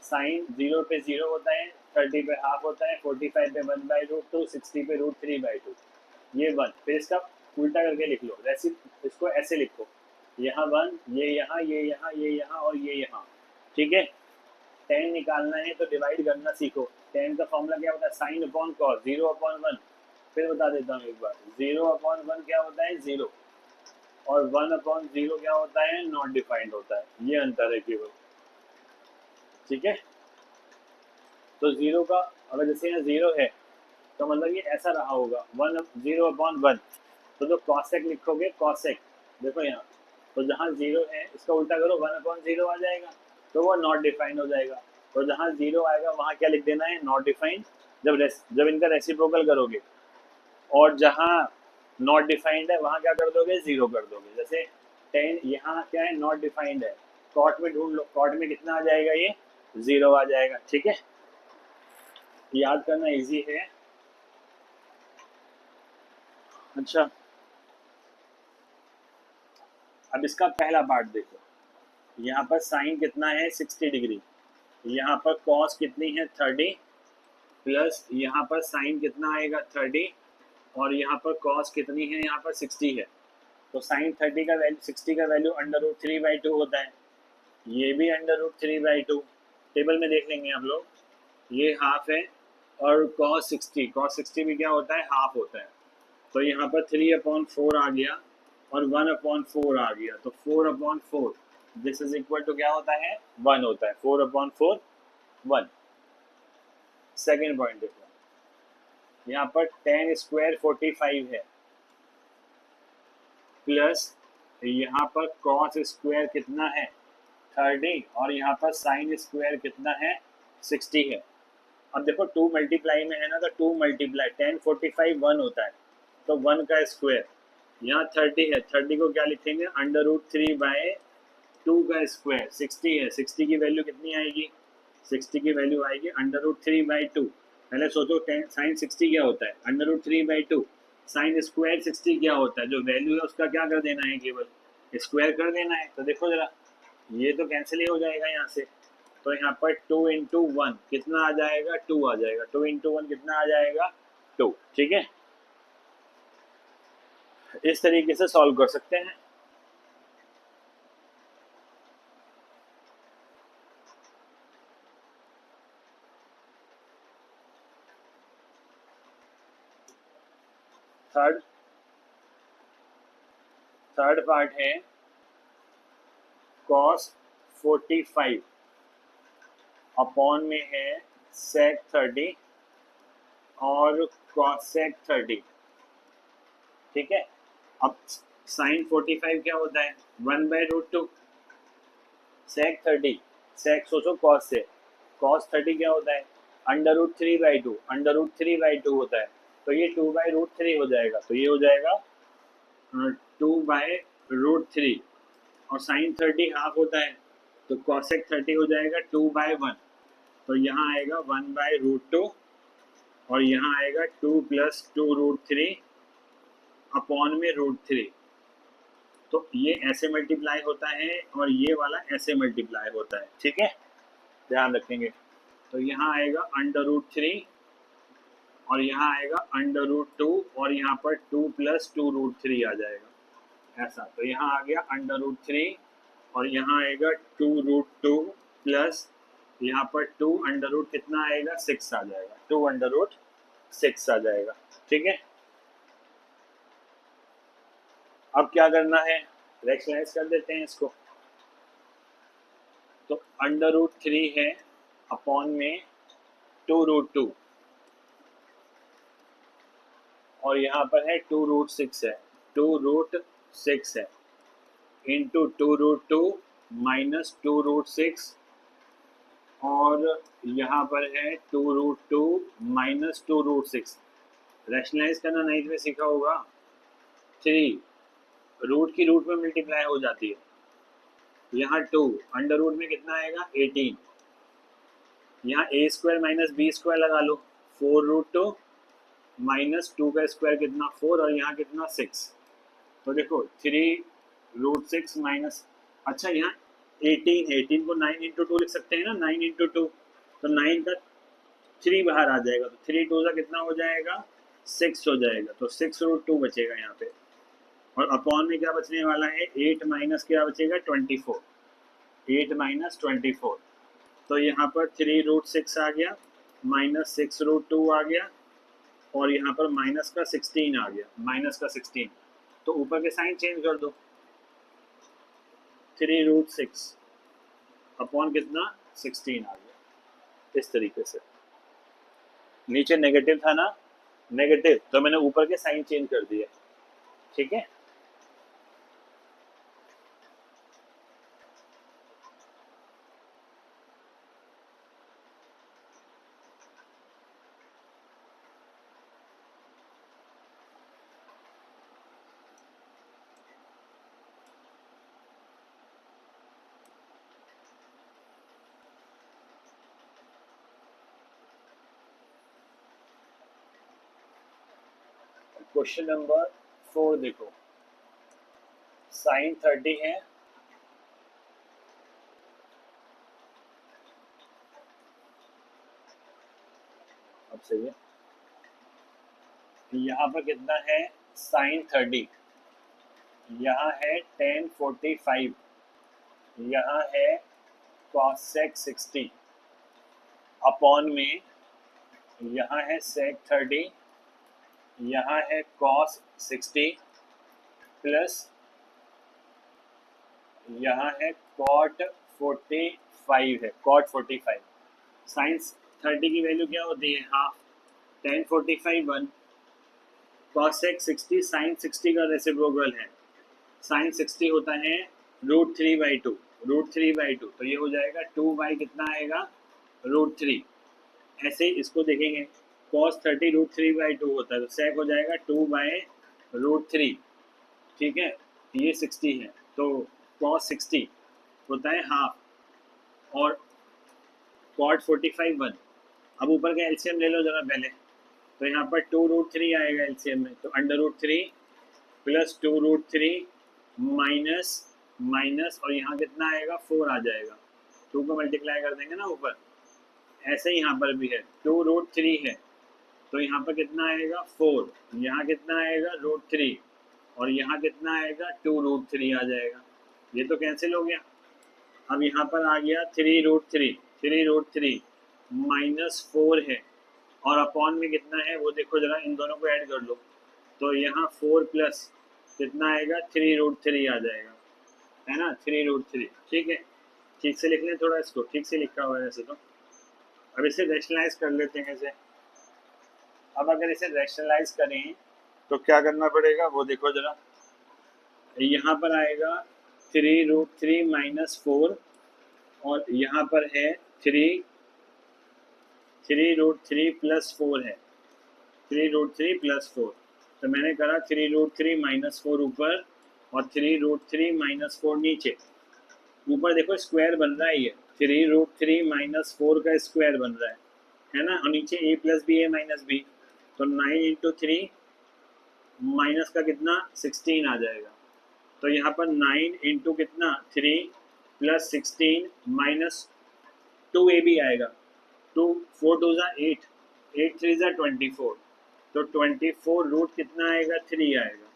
साइन 0 पे 0 होता है, 30 पे हाफ होता है, 45 पे 1/√2, 60 पे √3/2, ये 1। फिर इसका उल्टा करके लिख लो, वैसे इसको ऐसे लिखो, यहाँ 1, ये यहाँ, ये यहाँ, ये यहाँ और ये यहाँ, ठीक है। 10 निकालना है तो डिवाइड करना सीखो। 10 का फॉर्मूला क्या होता है? Sine upon cos, 0/1। फिर बता देता हूँ एक बार, 0/1 क्या होता है? 0। और 1/0 क्या होता है? नॉट डिफाइंड होता है। ये अंतर है केवल, ठीक है। तो 0 का अगर जैसे यहाँ 0 है तो मतलब ये ऐसा रहा होगा 0/1। तो जो कॉसेक लिखोगे, कॉसेक देखो यहाँ, तो जहाँ 0 है इसका उल्टा करो, 1/0 आ जाएगा, तो वो नॉट डिफाइंड हो जाएगा। तो जहाँ 0 आएगा वहाँ क्या लिख देना है? Not defined. जब इनका रेसिप्रोकल करोगे, और जहाँ नॉट डिफाइंड है वहाँ क्या कर दोगे? 0 कर दोगे। जैसे 10 यहाँ क्या है? नॉट डिफाइंड है, कॉट में ढूंढ लो, कॉट में कितना आ जाएगा? ये 0 आ जाएगा, ठीक है। याद करना इजी है। अच्छा, अब इसका पहला पार्ट देखो, यहाँ पर साइन कितना है? 60 डिग्री। यहाँ पर कॉस कितनी है? 30। प्लस यहाँ पर साइन कितना आएगा 30 और यहाँ पर कॉस कितनी है, यहाँ पर 60 है। तो साइन 30 का वैल्यू 60 का वैल्यू √3/2 होता है। ये भी √3/2 टेबल में देख लेंगे आप लोग। ये हाफ है और cos 60 भी क्या होता है, हाफ होता है। तो यहाँ पर 3/4 आ गया और 1/4 आ गया, तो 4/4 दिस इज इक्वल टू क्या होता है, 1 होता है। 4/4 1। सेकेंड पॉइंट देखो, यहाँ पर tan² 45 है प्लस यहाँ पर cos² कितना है 30 और यहाँ पर sin² कितना है 60 है। अब देखो 2 मल्टीप्लाई में है ना, तो 2 मल्टीप्लाई tan 45 1 होता है, तो 1 का स्क्वायर। यहाँ 30 है, 30 को क्या लिखेंगे √3/2 का स्क्वायर। 60 है, 60 की वैल्यू कितनी आएगी, 60 की वैल्यू आएगी √3/2। पहले सोचो साइन 60 क्या होता है, √3/2। sin² 60 क्या होता है, जो वैल्यू है उसका क्या कर देना है, केवल स्क्वायर कर देना है। तो देखो जरा, ये तो कैंसिल ही हो जाएगा यहाँ से। तो यहाँ पर 2 × 1 कितना आ जाएगा, 2 आ जाएगा। 2 × 1 कितना आ जाएगा, 2। ठीक है, इस तरीके से सॉल्व कर सकते हैं। थर्ड थर्ड पार्ट है cos 45 अपॉन में है sec 30 और cosec 30। ठीक है, अब sin 45 क्या होता है, 1/√2। sec 30, sec सोचो cos से, cos 30 क्या होता है √3/2, √3/2 होता है। तो ये 2/√3 हो जाएगा, तो ये हो जाएगा 2/√3 और sin 30 हाफ होता है, तो cosec 30 हो जाएगा 2/1। तो यहाँ आएगा 1/√2 और यहाँ आएगा 2 + 2√3 अपॉन में √3। तो ये ऐसे मल्टीप्लाई होता है और ये वाला ऐसे मल्टीप्लाई होता है। ठीक है, ध्यान रखेंगे। तो यहाँ आएगा √3 और यहाँ आएगा √2 और यहाँ पर 2 + 2√3 आ जाएगा ऐसा। तो यहाँ आ गया √3 और यहाँ आएगा 2√2 प्लस यहाँ पर 2 कितना आएगा 6 आ जाएगा, 2√6 आ जाएगा। ठीक है, अब क्या करना है, रैशनलाइज कर देते हैं इसको। तो √3 है अपॉन में 2√2 और यहाँ पर है 2√6 है, 2√6 है इंटू 2√2 माइनस 2√6 और यहाँ पर है 2√2 माइनस 2√6। रैशनलाइज करना नहीं में सीखा होगा, 3 रूट की रूट में मल्टीप्लाई हो जाती है। यहाँ 2 अंडर रूट में कितना आएगा 18। यहाँ a² माइनस b² लगा लो, 4√2 माइनस 2 का स्क्वायर कितना 4 और यहाँ कितना 6। तो देखो 3√6 माइनस, अच्छा यहाँ 18 है, 18 को 9 × 2 लिख सकते हैं ना, 9 × 2, तो 9 का 3 बाहर आ जाएगा, तो 3 2 का कितना हो जाएगा 6 हो जाएगा, तो 6√2 बचेगा यहाँ पे। और अपॉन में क्या बचने वाला है 8 माइनस क्या बचेगा 24, 8 माइनस 24। तो यहाँ पर 3√6 आ गया माइनस 6√2 आ गया और यहाँ पर माइनस का 16 आ गया, माइनस का 16। तो ऊपर के साइन चेंज कर दो, 3√6 अपॉन कितना 16 आ गया। इस तरीके से नीचे नेगेटिव था ना, नेगेटिव, तो मैंने ऊपर के साइन चेंज कर दिया। ठीक है, क्वेश्चन नंबर 4 देखो, साइन 30 है अब सही है। यहाँ पर कितना है साइन 30, यहाँ है टेन 45, यहाँ है कॉसेक 60 अपॉन में यहाँ है सेक 30, यहाँ है कॉस 60 प्लस यहाँ है कॉट 45 है, कॉट 45। साइंस 30 की वैल्यू क्या होती है हाफ, टेन 45 1, कॉसेक 60 साइन 60 का रेसिप्रोकल है, साइन 60 होता है √3/2, √3/2 तो ये हो जाएगा 2 कितना आएगा √3। ऐसे ही इसको देखेंगे cos 30 √3/2 होता है तो सेक हो जाएगा 2/√3, ठीक है। ये 60 है तो cos 60 होता है हाफ और cot 45 1। अब ऊपर का एलसीएम ले लो जरा पहले, तो यहाँ पर 2√3 आएगा एलसीएम में, तो √3 प्लस 2√3 माइनस माइनस और यहाँ कितना आएगा 4 आ जाएगा, 2 को मल्टीप्लाई कर देंगे ना ऊपर। ऐसे ही यहाँ पर भी है 2√3 है तो यहाँ पर कितना आएगा 4, यहाँ कितना आएगा √3 और यहाँ कितना आएगा 2√3 आ जाएगा। ये तो कैंसिल हो गया। अब यहाँ पर आ गया 3√3 -4 है और अपॉन में कितना है वो देखो जरा, इन दोनों को ऐड कर लो तो यहाँ 4 प्लस कितना आएगा 3√3 आ जाएगा, है ना 3√3। ठीक है, ठीक से लिख लें, थोड़ा इसको ठीक से लिखा हुआ है वैसे तो। अब इसे रैशनलाइज कर लेते हैं ऐसे। अब अगर इसे रैशनलाइज करें तो क्या करना पड़ेगा वो देखो जरा, यहाँ पर आएगा 3√3 -4 और यहाँ पर है 3√3 + 4 है, 3√3 + 4 तो मैंने करा 3√3 -4 ऊपर और 3√3 - 4 नीचे। ऊपर देखो स्क्वायर बन रहा है, ये 3√3 - 4 का स्क्वायर बन रहा है ना, और नीचे a + b a - b तो 9 × 3 माइनस का कितना 16 आ जाएगा। तो यहाँ पर 9 × कितना 3 + 16 - 2ab आएगा, 2 4 2 = 8, 8 3 = 24 तो 24 रूट कितना आएगा 3 आएगा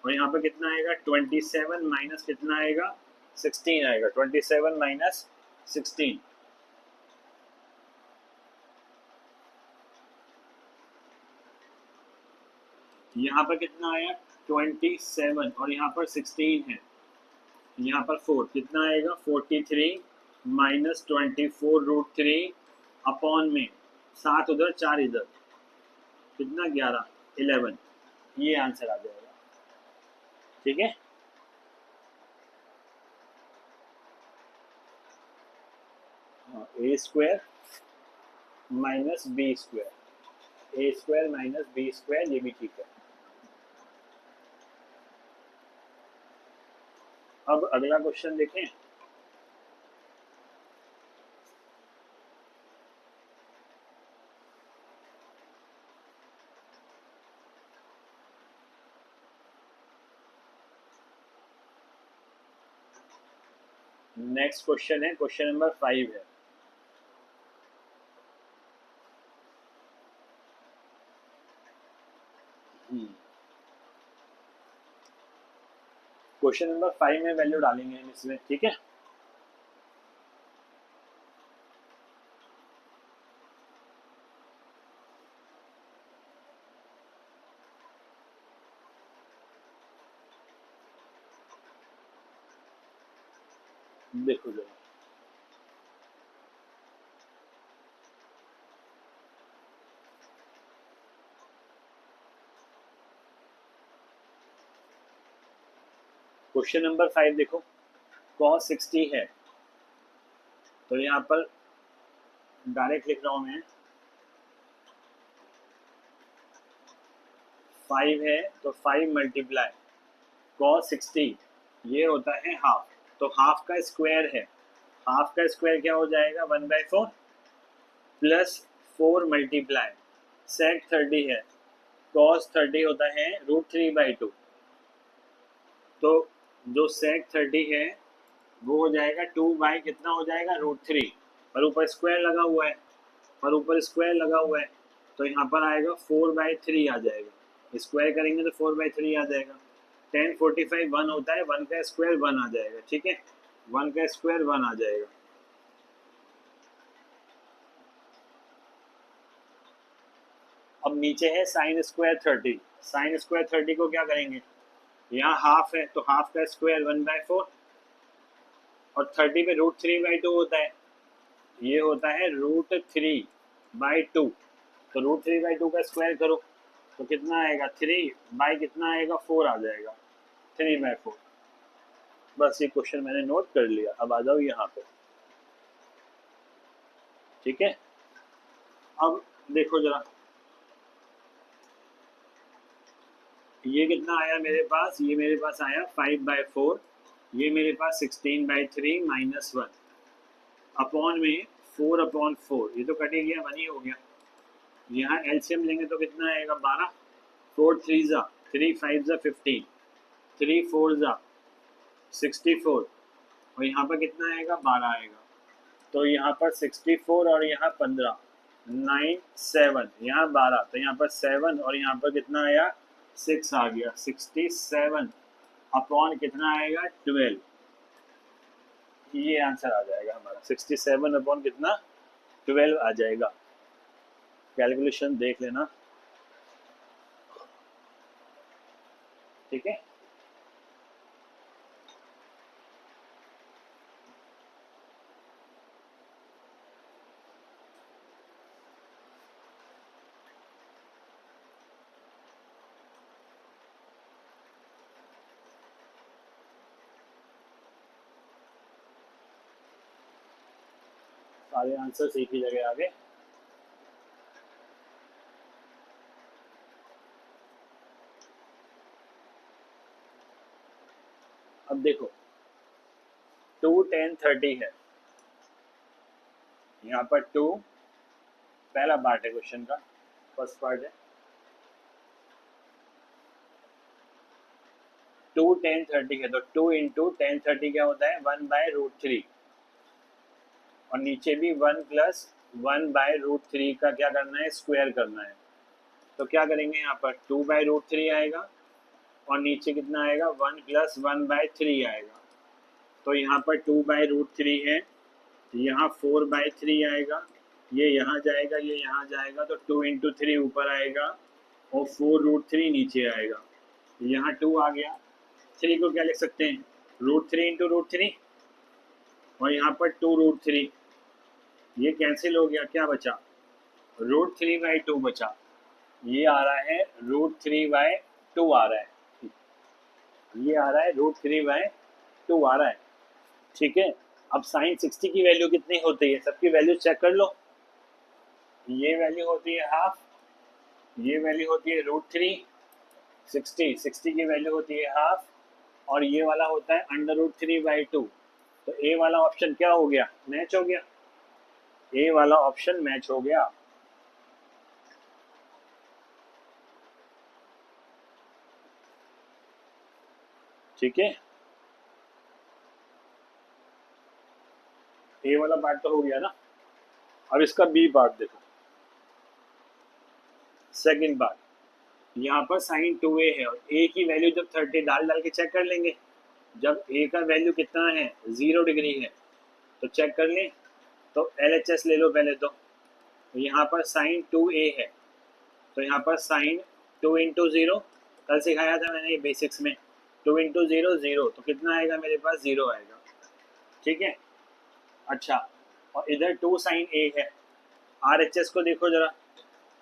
और यहाँ पर कितना आएगा 27 माइनस कितना आएगा 16 आएगा, 27 - 16। यहाँ पर कितना आया 27 और यहाँ पर 16 है, यहाँ पर 4 कितना आएगा 43 - 24 √3 अपॉन में 7 उधर 4 इधर कितना 11 11, ये आंसर आ जाएगा। ठीक है, a² - b², a² - b², ये भी ठीक है। अब अगला क्वेश्चन देखें। नेक्स्ट क्वेश्चन है, क्वेश्चन नंबर 5 है। क्वेश्चन नंबर 5 में वैल्यू डालेंगे हम इसमें, ठीक है। देखो जरा, क्वेश्चन नंबर 5 देखो, cos 60 है तो यहाँ पर डायरेक्ट लिख रहा हूं मैं, 5 है तो 5 × cos 60 ये होता है हाफ, तो हाफ का स्क्वायर है, हाफ का स्क्वायर क्या हो जाएगा 1/4 प्लस 4 × sec 30 है, cos 30 होता है √3/2 तो जो sec 30 है वो हो जाएगा 2 कितना हो जाएगा √3 और ऊपर स्क्वायर लगा हुआ है, और ऊपर स्क्वायर लगा हुआ है तो यहाँ पर आएगा 4/3 आ जाएगा, स्क्वायर करेंगे तो 4/3 आ जाएगा। 1045 1 होता है, 1 का स्क्वायर 1 आ जाएगा, ठीक है, 1 का स्क्वायर 1 आ जाएगा। अब नीचे है साइन स्क्वायर 30, साइन स्क्वायर 30 को क्या करेंगे, यहाँ हाफ है तो हाफ का स्क्वायर 1/4, और 30 पे √3/2 होता है, ये होता है √3/2, तो √3/2 का स्क्वायर करो तो कितना आएगा, 3 बाई कितना आएगा, 4 आ जाएगा, 3/4। बस ये क्वेश्चन मैंने नोट कर लिया। अब आ जाओ यहाँ पे, ठीक है। अब देखो जरा, ये कितना आया मेरे पास, ये मेरे पास आया 5/4, ये मेरे पास 16/3 -1 अपॉन में 4/4, ये तो कटे गया, 1 ही हो गया। यहाँ एलसीएम लेंगे तो कितना आएगा, 12, 4 3 जा 3 5 जा 15, 3 4 जा 64, और यहाँ पर कितना आएगा, 12 आएगा। तो यहाँ पर 64 और यहाँ 15, 9 7, यहाँ 12, तो यहाँ पर 7 और यहाँ पर कितना आया, 6 आ गया, 67 अपॉन कितना आएगा, 12, ये आंसर आ जाएगा हमारा, 67 अपॉन कितना, 12 आ जाएगा। कैलकुलेशन देख लेना, ठीक है। सारे आंसर एक ही जगह आ गए। अब देखो 2 10 30 है, यहाँ पर 2 पहला पार्ट है क्वेश्चन का, फर्स्ट पार्ट है, 2 10 30 है, तो 2 इंटू 10 30 क्या होता है, 1/√3, और नीचे भी 1 प्लस 1/√3 का क्या करना है, स्क्वायर करना है। तो क्या करेंगे, यहाँ पर 2/√3 आएगा और नीचे कितना आएगा, 1 प्लस 1/3 आएगा। तो यहाँ पर 2/√3 है, यहाँ 4/3 आएगा, ये यहाँ जाएगा, ये यहाँ जाएगा, तो 2 इंटू 3 ऊपर आएगा और 4√3 नीचे आएगा। यहाँ 2 आ गया, 3 को क्या लिख सकते हैं, √3 इंटू √3, और यहाँ पर 2√3, ये कैंसिल हो गया, क्या बचा, √3/2 बचा, ये आ रहा है √3/2 आ रहा है, ये आ रहा है √3/2 आ रहा है, ठीक है। अब साइन 60 की वैल्यू कितनी होती है, सबकी वैल्यू चेक कर लो, ये वैल्यू होती है हाफ, ये वैल्यू होती है √3, 60 की वैल्यू होती है हाफ, और ये वाला होता है √3/2। तो ए वाला ऑप्शन क्या हो गया, मैच हो गया, ए वाला ऑप्शन मैच हो गया। ठीक है, ए वाला पार्ट तो हो गया ना। अब इसका बी पार्ट देखो, सेकंड पार्ट, यहाँ पर साइन 2a है और a की वैल्यू जब 30 डाल डाल के चेक कर लेंगे, जब a का वैल्यू कितना है, 0 डिग्री है, तो चेक कर लें। तो LHS ले लो पहले, तो यहाँ पर साइन 2a है, तो यहाँ पर साइन 2 इंटू 0, कल सिखाया था मैंने ये बेसिक्स में, 2 इंटू 0 0, तो कितना आएगा मेरे पास, 0 आएगा, ठीक है। अच्छा, और इधर 2 साइन a है, RHS को देखो जरा,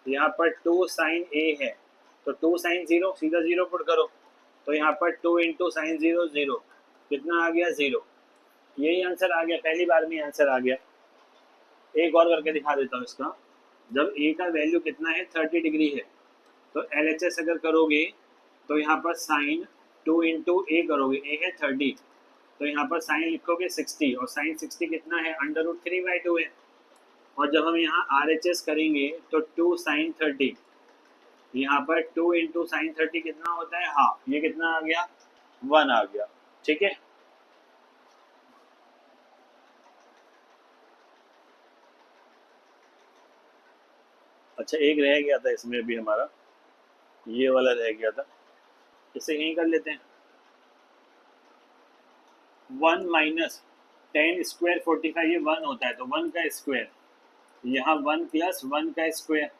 यहाँ पर 2 साइन a है, तो 2 साइन 0, सीधा 0 पुट करो, तो यहाँ पर 2 इंटू साइन 0 0, कितना आ गया, 0, यही आंसर आ गया, पहली बार में आंसर आ गया। एक और करके दिखा देता हूँ इसका, जब a का वैल्यू कितना है, 30 डिग्री है, तो LHS अगर करोगे तो यहाँ पर साइन 2 इंटू a करोगे, a है 30, तो यहाँ पर साइन लिखोगे 60, और साइन 60 कितना है, √3/2 है, और जब हम यहाँ RHS करेंगे तो 2 साइन 30, यहाँ पर 2 इंटू साइन 30 कितना होता है, हाफ, ये कितना आ गया, 1 आ गया, ठीक है। अच्छा एक रह गया था इसमें भी हमारा, ये वाला रह गया था, इसे यहीं कर लेते हैं। 1 माइनस 10 स्क्वायर 45, ये 1 होता है तो 1 का स्क्वायर, यहाँ 1 प्लस 1 का स्क्वायर,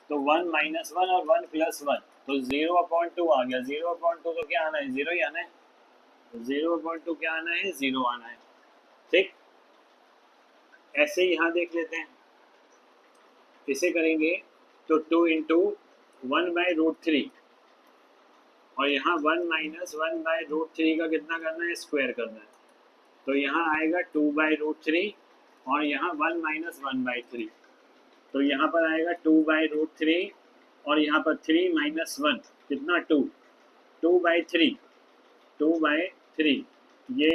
तो 1 माइनस 1 और 1 प्लस 1, तो 0/2 आ गया। 0/2 तो क्या आना है, 0 ही आना है। 0/2 क्या आना है, 0 आना है। ठीक, ऐसे ही यहाँ देख लेते हैं, इसे करेंगे तो 2 इंटू 1/√3, और यहाँ 1 माइनस 1/√3 का कितना करना है, स्क्वायर करना है, तो यहाँ आएगा 2/√3, और यहाँ 1 माइनस 1/3, तो यहाँ पर आएगा 2/√3, और यहाँ पर 3 माइनस 1 कितना 2, 2/3, 2/3, ये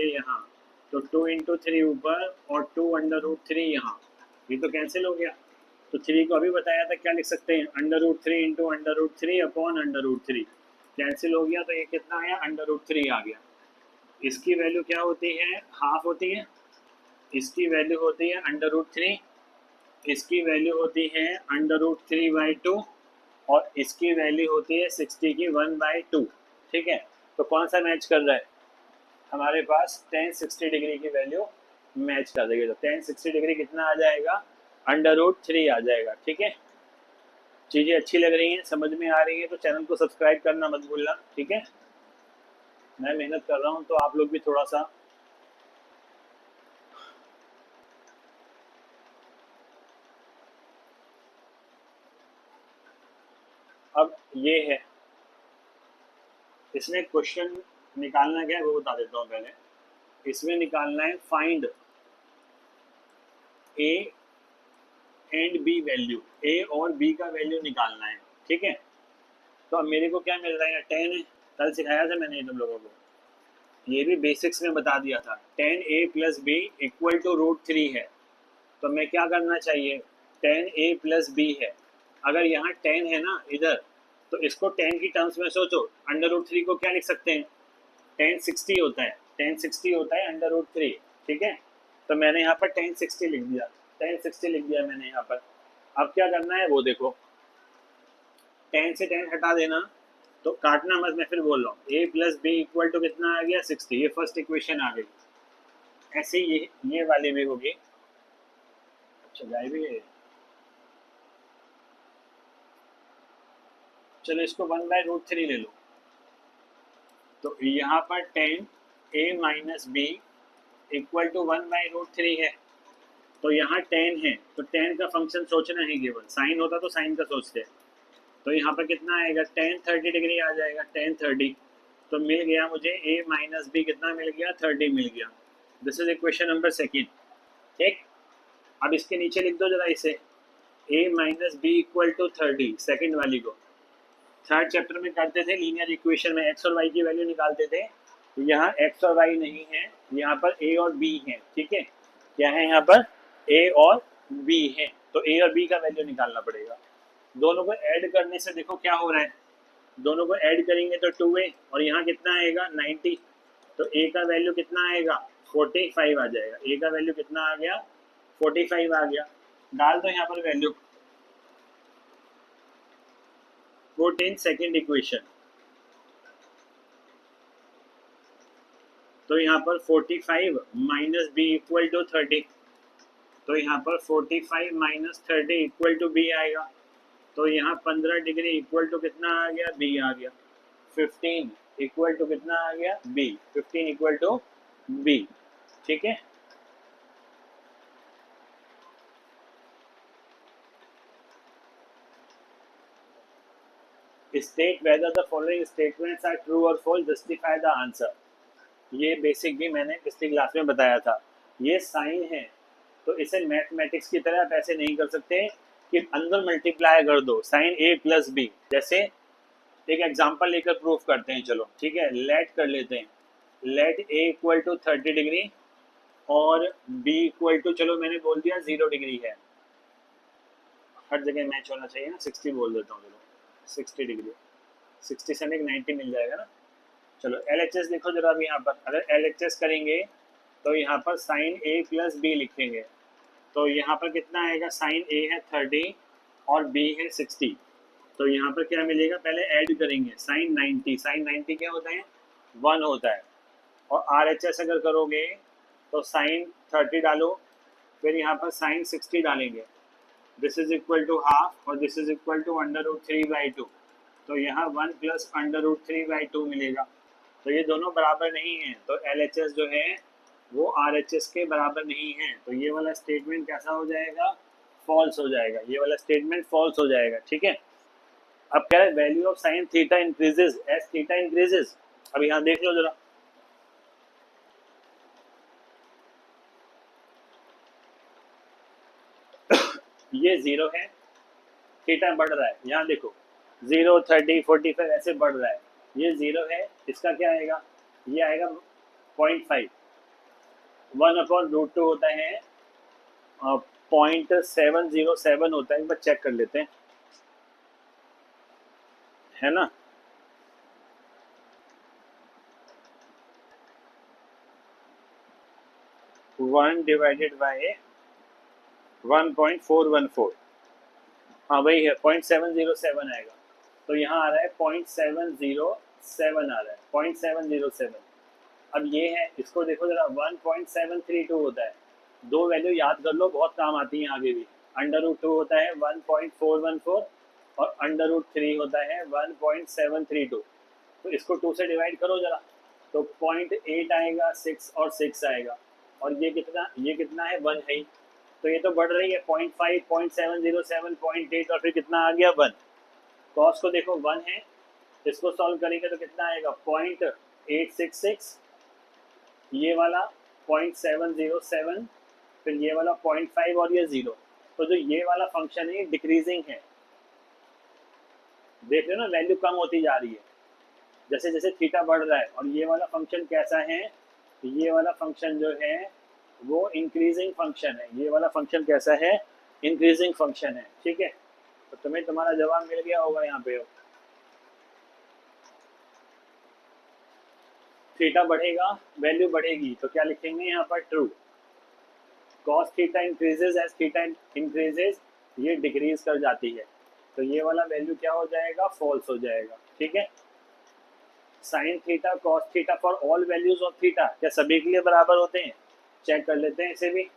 यहाँ, तो 2 इंटू 3 ऊपर और 2/√3 यहाँ, ये तो कैंसिल हो गया। तो 3 को अभी बताया था, क्या लिख सकते हैं, √3 इंटू √3 अपॉन √3, कैंसिल हो गया, तो ये कितना आया, √3 आ गया। इसकी वैल्यू क्या होती है, हाफ होती है, इसकी वैल्यू होती है √3, इसकी वैल्यू होती है √3/2, और इसकी वैल्यू होती है 60 की 1/2। ठीक है, तो कौन सा मैच कर रहा है, हमारे पास tan 60 डिग्री की वैल्यू मैच कर देगी, तो tan 60 डिग्री कितना आ जाएगा, √3 आ जाएगा। ठीक है, चीज़ें अच्छी लग रही हैं, समझ में आ रही है, तो चैनल को सब्सक्राइब करना मत भूलना। ठीक है, मैं मेहनत कर रहा हूँ तो आप लोग भी थोड़ा सा। अब ये है, इसमें क्वेश्चन निकालना क्या है वो बता देता हूँ पहले। इसमें निकालना है find A and B value, A और बी का वैल्यू निकालना है। ठीक है, तो अब मेरे को क्या मिल रहा है, 10 है, कल सिखाया था मैंने तुम लोगों को, ये भी बेसिक्स में बता दिया था, tan a plus B equal to √3 है, तो मैं क्या करना चाहिए, tan a प्लस बी है, अगर यहाँ 10 है ना इधर, तो इसको 10 की टर्म्स में सोचो, √3 को क्या लिख सकते हैं, tan 60 होता है, tan 60 होता है √3। ठीक है, तो मैंने यहाँ पर tan 60 लिख दिया, tan 60 लिख दिया मैंने यहाँ पर। अब क्या करना है वो देखो, 10 से 10 हटा देना, तो काटना मत, मैं फिर बोल रहा हूँ, a plus B equal to कितना आ गया, 60, ये फर्स्ट इक्वेशन आ गई। ऐसे ये वाली भी होगी। अच्छा गाय भी है, चलो इसको 1/√3 ले लो, तो यहाँ पर 10 a minus B equal to 1/√3 है, तो यहाँ 10 है, तो 10 का फंक्शन सोचना है केवल, साइन होता तो साइन का सोचते हैं, तो यहाँ पर कितना आएगा, tan 30 डिग्री आ जाएगा, tan 30, तो मिल गया मुझे a माइनस बी कितना मिल गया, 30 मिल गया। This is equation number second. ठीक, अब इसके नीचे लिख दो जरा इसे, a minus B equal to 30, second वाली को थर्ड चैप्टर में करते थे, लीनियर इक्वेशन में एक्स और वाई की वैल्यू निकालते थे, तो यहाँ एक्स और वाई नहीं है, यहाँ पर ए और बी है। ठीक है, क्या है यहाँ पर, ए और बी है, तो ए और बी का वैल्यू निकालना पड़ेगा। दोनों को ऐड करने से देखो क्या हो रहा है, दोनों को ऐड करेंगे तो 2a, और यहाँ कितना आएगा 90, तो a का वैल्यू कितना आएगा 45 आ जाएगा, a का वैल्यू कितना आ गया 45 आ गया। डाल दो यहाँ पर value, put in second equation, तो यहाँ पर 45 माइनस बी इक्वल टू 30, तो यहाँ पर 45 माइनस 30 इक्वल टू बी आएगा, तो यहाँ 15 डिग्री इक्वल टू कितना आ गया, बी आ गया। 15 इक्वल टू कितना आ गया, बी, 15 इक्वल टू बी। ठीक है, state whether the following statements are true और फॉल्स, जस्टिफाई द आंसर। ये बेसिक भी मैंने पिछली क्लास में बताया था। ये साइन है, तो इसे मैथमेटिक्स की तरह आप ऐसे नहीं कर सकते कि अंदर मल्टीप्लाई कर दो साइन ए प्लस बी। जैसे एक एग्जांपल लेकर प्रूफ करते हैं, चलो ठीक है, लेट कर लेते हैं, let A equal to 30 degree और बी इक्वल टू, चलो मैंने बोल दिया 0 डिग्री है, हर जगह मैच होना चाहिए ना, 60 बोल देता हूँ, चलो 60 डिग्री, 60 से हमें 90 मिल जाएगा ना। चलो एल एच एस देखो जरा, अभी यहाँ पर अगर एल एच एस करेंगे तो यहाँ पर साइन ए प्लस बी लिखेंगे, तो यहाँ पर कितना आएगा, साइन ए है 30 और बी है 60, तो यहाँ पर क्या मिलेगा, पहले ऐड करेंगे साइन 90, साइन 90 क्या होता है 1 होता है, और आर एच एस अगर करोगे तो साइन 30 डालो, फिर यहाँ पर साइन 60 डालेंगे, this is equal to half और दिस इज इक्वल टू √3/2, तो यहाँ 1 प्लस √3/2 मिलेगा। तो ये दोनों बराबर नहीं है, तो एल एच एस जो है वो आर एच एस के बराबर नहीं है, तो ये वाला स्टेटमेंट कैसा हो जाएगा, फॉल्स हो जाएगा, ये वाला स्टेटमेंट फॉल्स हो जाएगा। ठीक है, अब क्या है, value of sine theta increases as theta increases. अब यहाँ देख लो जरा, ये 0 है, थीटा बढ़ रहा है, यहाँ देखो 0, 30, 45 ऐसे बढ़ रहा है, ये 0 है, इसका क्या आएगा, ये आएगा 0.5, 1/√2 होता है 0.707 होता है, एक बार चेक कर लेते हैं, है ना। 1 डिवाइडेड बाय 1.414, हाँ वही है 0.707 आएगा, तो यहाँ आ रहा है 0.707 आ रहा है 0.707। अब ये है, इसको देखो जरा, 1.732 होता है, दो वैल्यू याद कर लो, बहुत काम आती है आगे भी। √2 होता है 1.414 और √3 होता है 1.732, तो इसको 2 से डिवाइड करो जरा, तो 0.8 आएगा, 6 और 6 आएगा, और ये कितना है 1 है ही, तो ये तो बढ़ रही है 0.5, 0.707, 0.8 और फिर कितना आ गया 1। कॉस को देखो 1 है, इसको सॉल्व करेंगे तो कितना आएगा 0.866, ये वाला 0.707, फिर ये वाला 0.5 और ये 0, तो जो ये वाला फंक्शन है डिक्रीजिंग है, देख रहे हो ना, वैल्यू कम होती जा रही है जैसे जैसे थीटा बढ़ रहा है, और ये वाला फंक्शन कैसा है, ये वाला फंक्शन जो है वो इंक्रीजिंग फंक्शन है, ये वाला फंक्शन कैसा है, इंक्रीजिंग फंक्शन है। ठीक है, तो तुम्हें तुम्हारा जवाब मिल गया होगा यहाँ पे, थीटा बढ़ेगा वैल्यू बढ़ेगी, तो क्या लिखेंगे यहाँ पर true, cos theta increases as theta increases, ये डिक्रीज कर जाती है, तो ये वाला वैल्यू क्या हो जाएगा, फॉल्स हो जाएगा। ठीक है, sine theta cos theta for all values of theta, क्या सभी के लिए बराबर होते हैं, चेक कर लेते हैं इसे भी।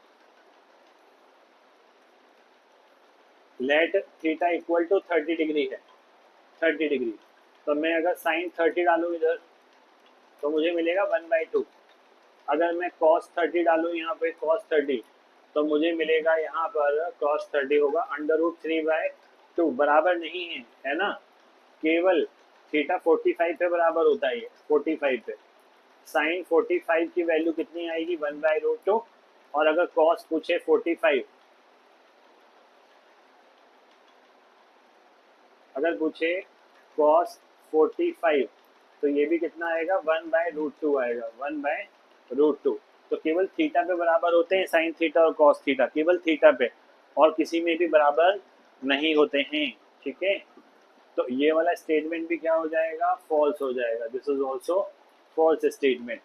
Let theta equal to 30 degree है, 30 डिग्री, तो मैं अगर साइन 30 डालू इधर तो मुझे मिलेगा 1/2, अगर मैं cos 30 डालूँ यहाँ पे cos 30, तो मुझे मिलेगा यहाँ पर cos 30 होगा √3/2, बराबर नहीं है ना, केवल थीटा 45 पे बराबर होता है, ये 45 पे, साइन 45 की वैल्यू कितनी आएगी 1/√2, और अगर cos पूछे 45, अगर पूछे cos 45, तो ये भी कितना आएगा 1/√2 आएगा, 1/√2, तो केवल थीटा पे बराबर होते हैं साइन थीटा और कॉस थीटा, केवल थीटा पे, और किसी में भी बराबर नहीं होते हैं। ठीक है, तो ये वाला स्टेटमेंट भी क्या हो जाएगा, फॉल्स हो जाएगा, this is also false statement.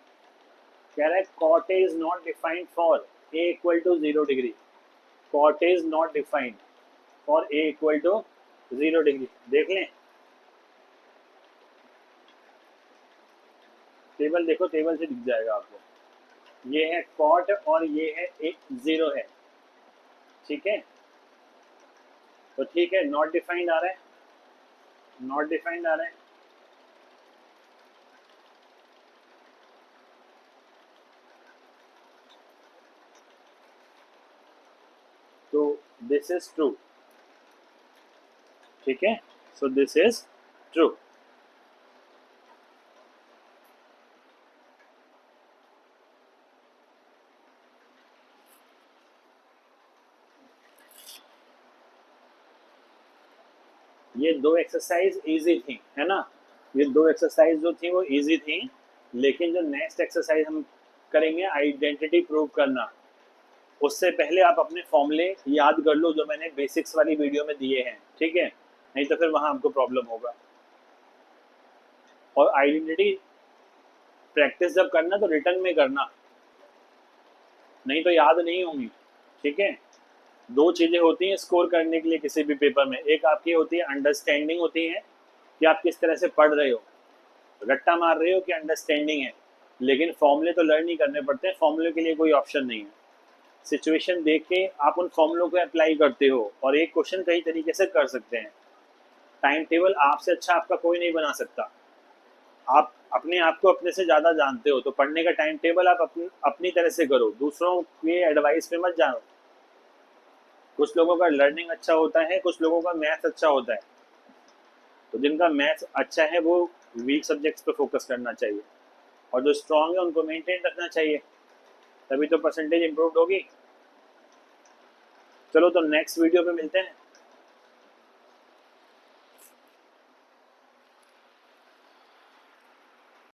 कह रहा है cot is not defined for A equal to 0 degree, cot is not defined for A equal to 0 degree, देख लें टेबल, देखो टेबल से दिख जाएगा आपको, ये है कॉट और ये है एक 0 है। ठीक है, तो ठीक है, नॉट डिफाइंड आ रहा है, नॉट डिफाइंड आ रहा है, तो दिस इज ट्रू। ठीक है, सो दिस इज ट्रू। ये दो एक्सरसाइज इजी थी, है ना, ये दो एक्सरसाइज जो थी वो इजी थी, लेकिन जो नेक्स्ट एक्सरसाइज हम करेंगे आइडेंटिटी प्रूव करना, उससे पहले आप अपने फॉर्मूले याद कर लो जो मैंने बेसिक्स वाली वीडियो में दिए हैं। ठीक है, नहीं तो फिर वहां हमको प्रॉब्लम होगा, और आइडेंटिटी प्रैक्टिस जब करना तो रिटर्न में करना, नहीं तो याद नहीं होंगी। ठीक है, दो चीज़ें होती हैं स्कोर करने के लिए किसी भी पेपर में, एक आपकी होती है अंडरस्टैंडिंग होती है कि आप किस तरह से पढ़ रहे हो, रट्टा मार रहे हो कि अंडरस्टैंडिंग है। लेकिन फॉर्मूले तो लर्न ही करने पड़ते हैं, फॉर्मूले के लिए कोई ऑप्शन नहीं है। सिचुएशन देख के आप उन फॉर्मूलों को अप्लाई करते हो और एक क्वेश्चन कई तरीके से कर सकते हैं। टाइम टेबल आपसे अच्छा आपका कोई नहीं बना सकता। आप अपने आप को अपने से ज़्यादा जानते हो, तो पढ़ने का टाइम टेबल आप अपनी तरह से करो, दूसरों के एडवाइस पे मत जाओ। कुछ लोगों का लर्निंग अच्छा होता है, कुछ लोगों का मैथ अच्छा होता है, तो जिनका मैथ अच्छा है वो वीक सब्जेक्ट्स पे फोकस करना चाहिए और जो स्ट्रांग है उनको मेंटेन रखना चाहिए, तभी तो परसेंटेज इंप्रूव होगी। चलो तो नेक्स्ट वीडियो पे मिलते हैं।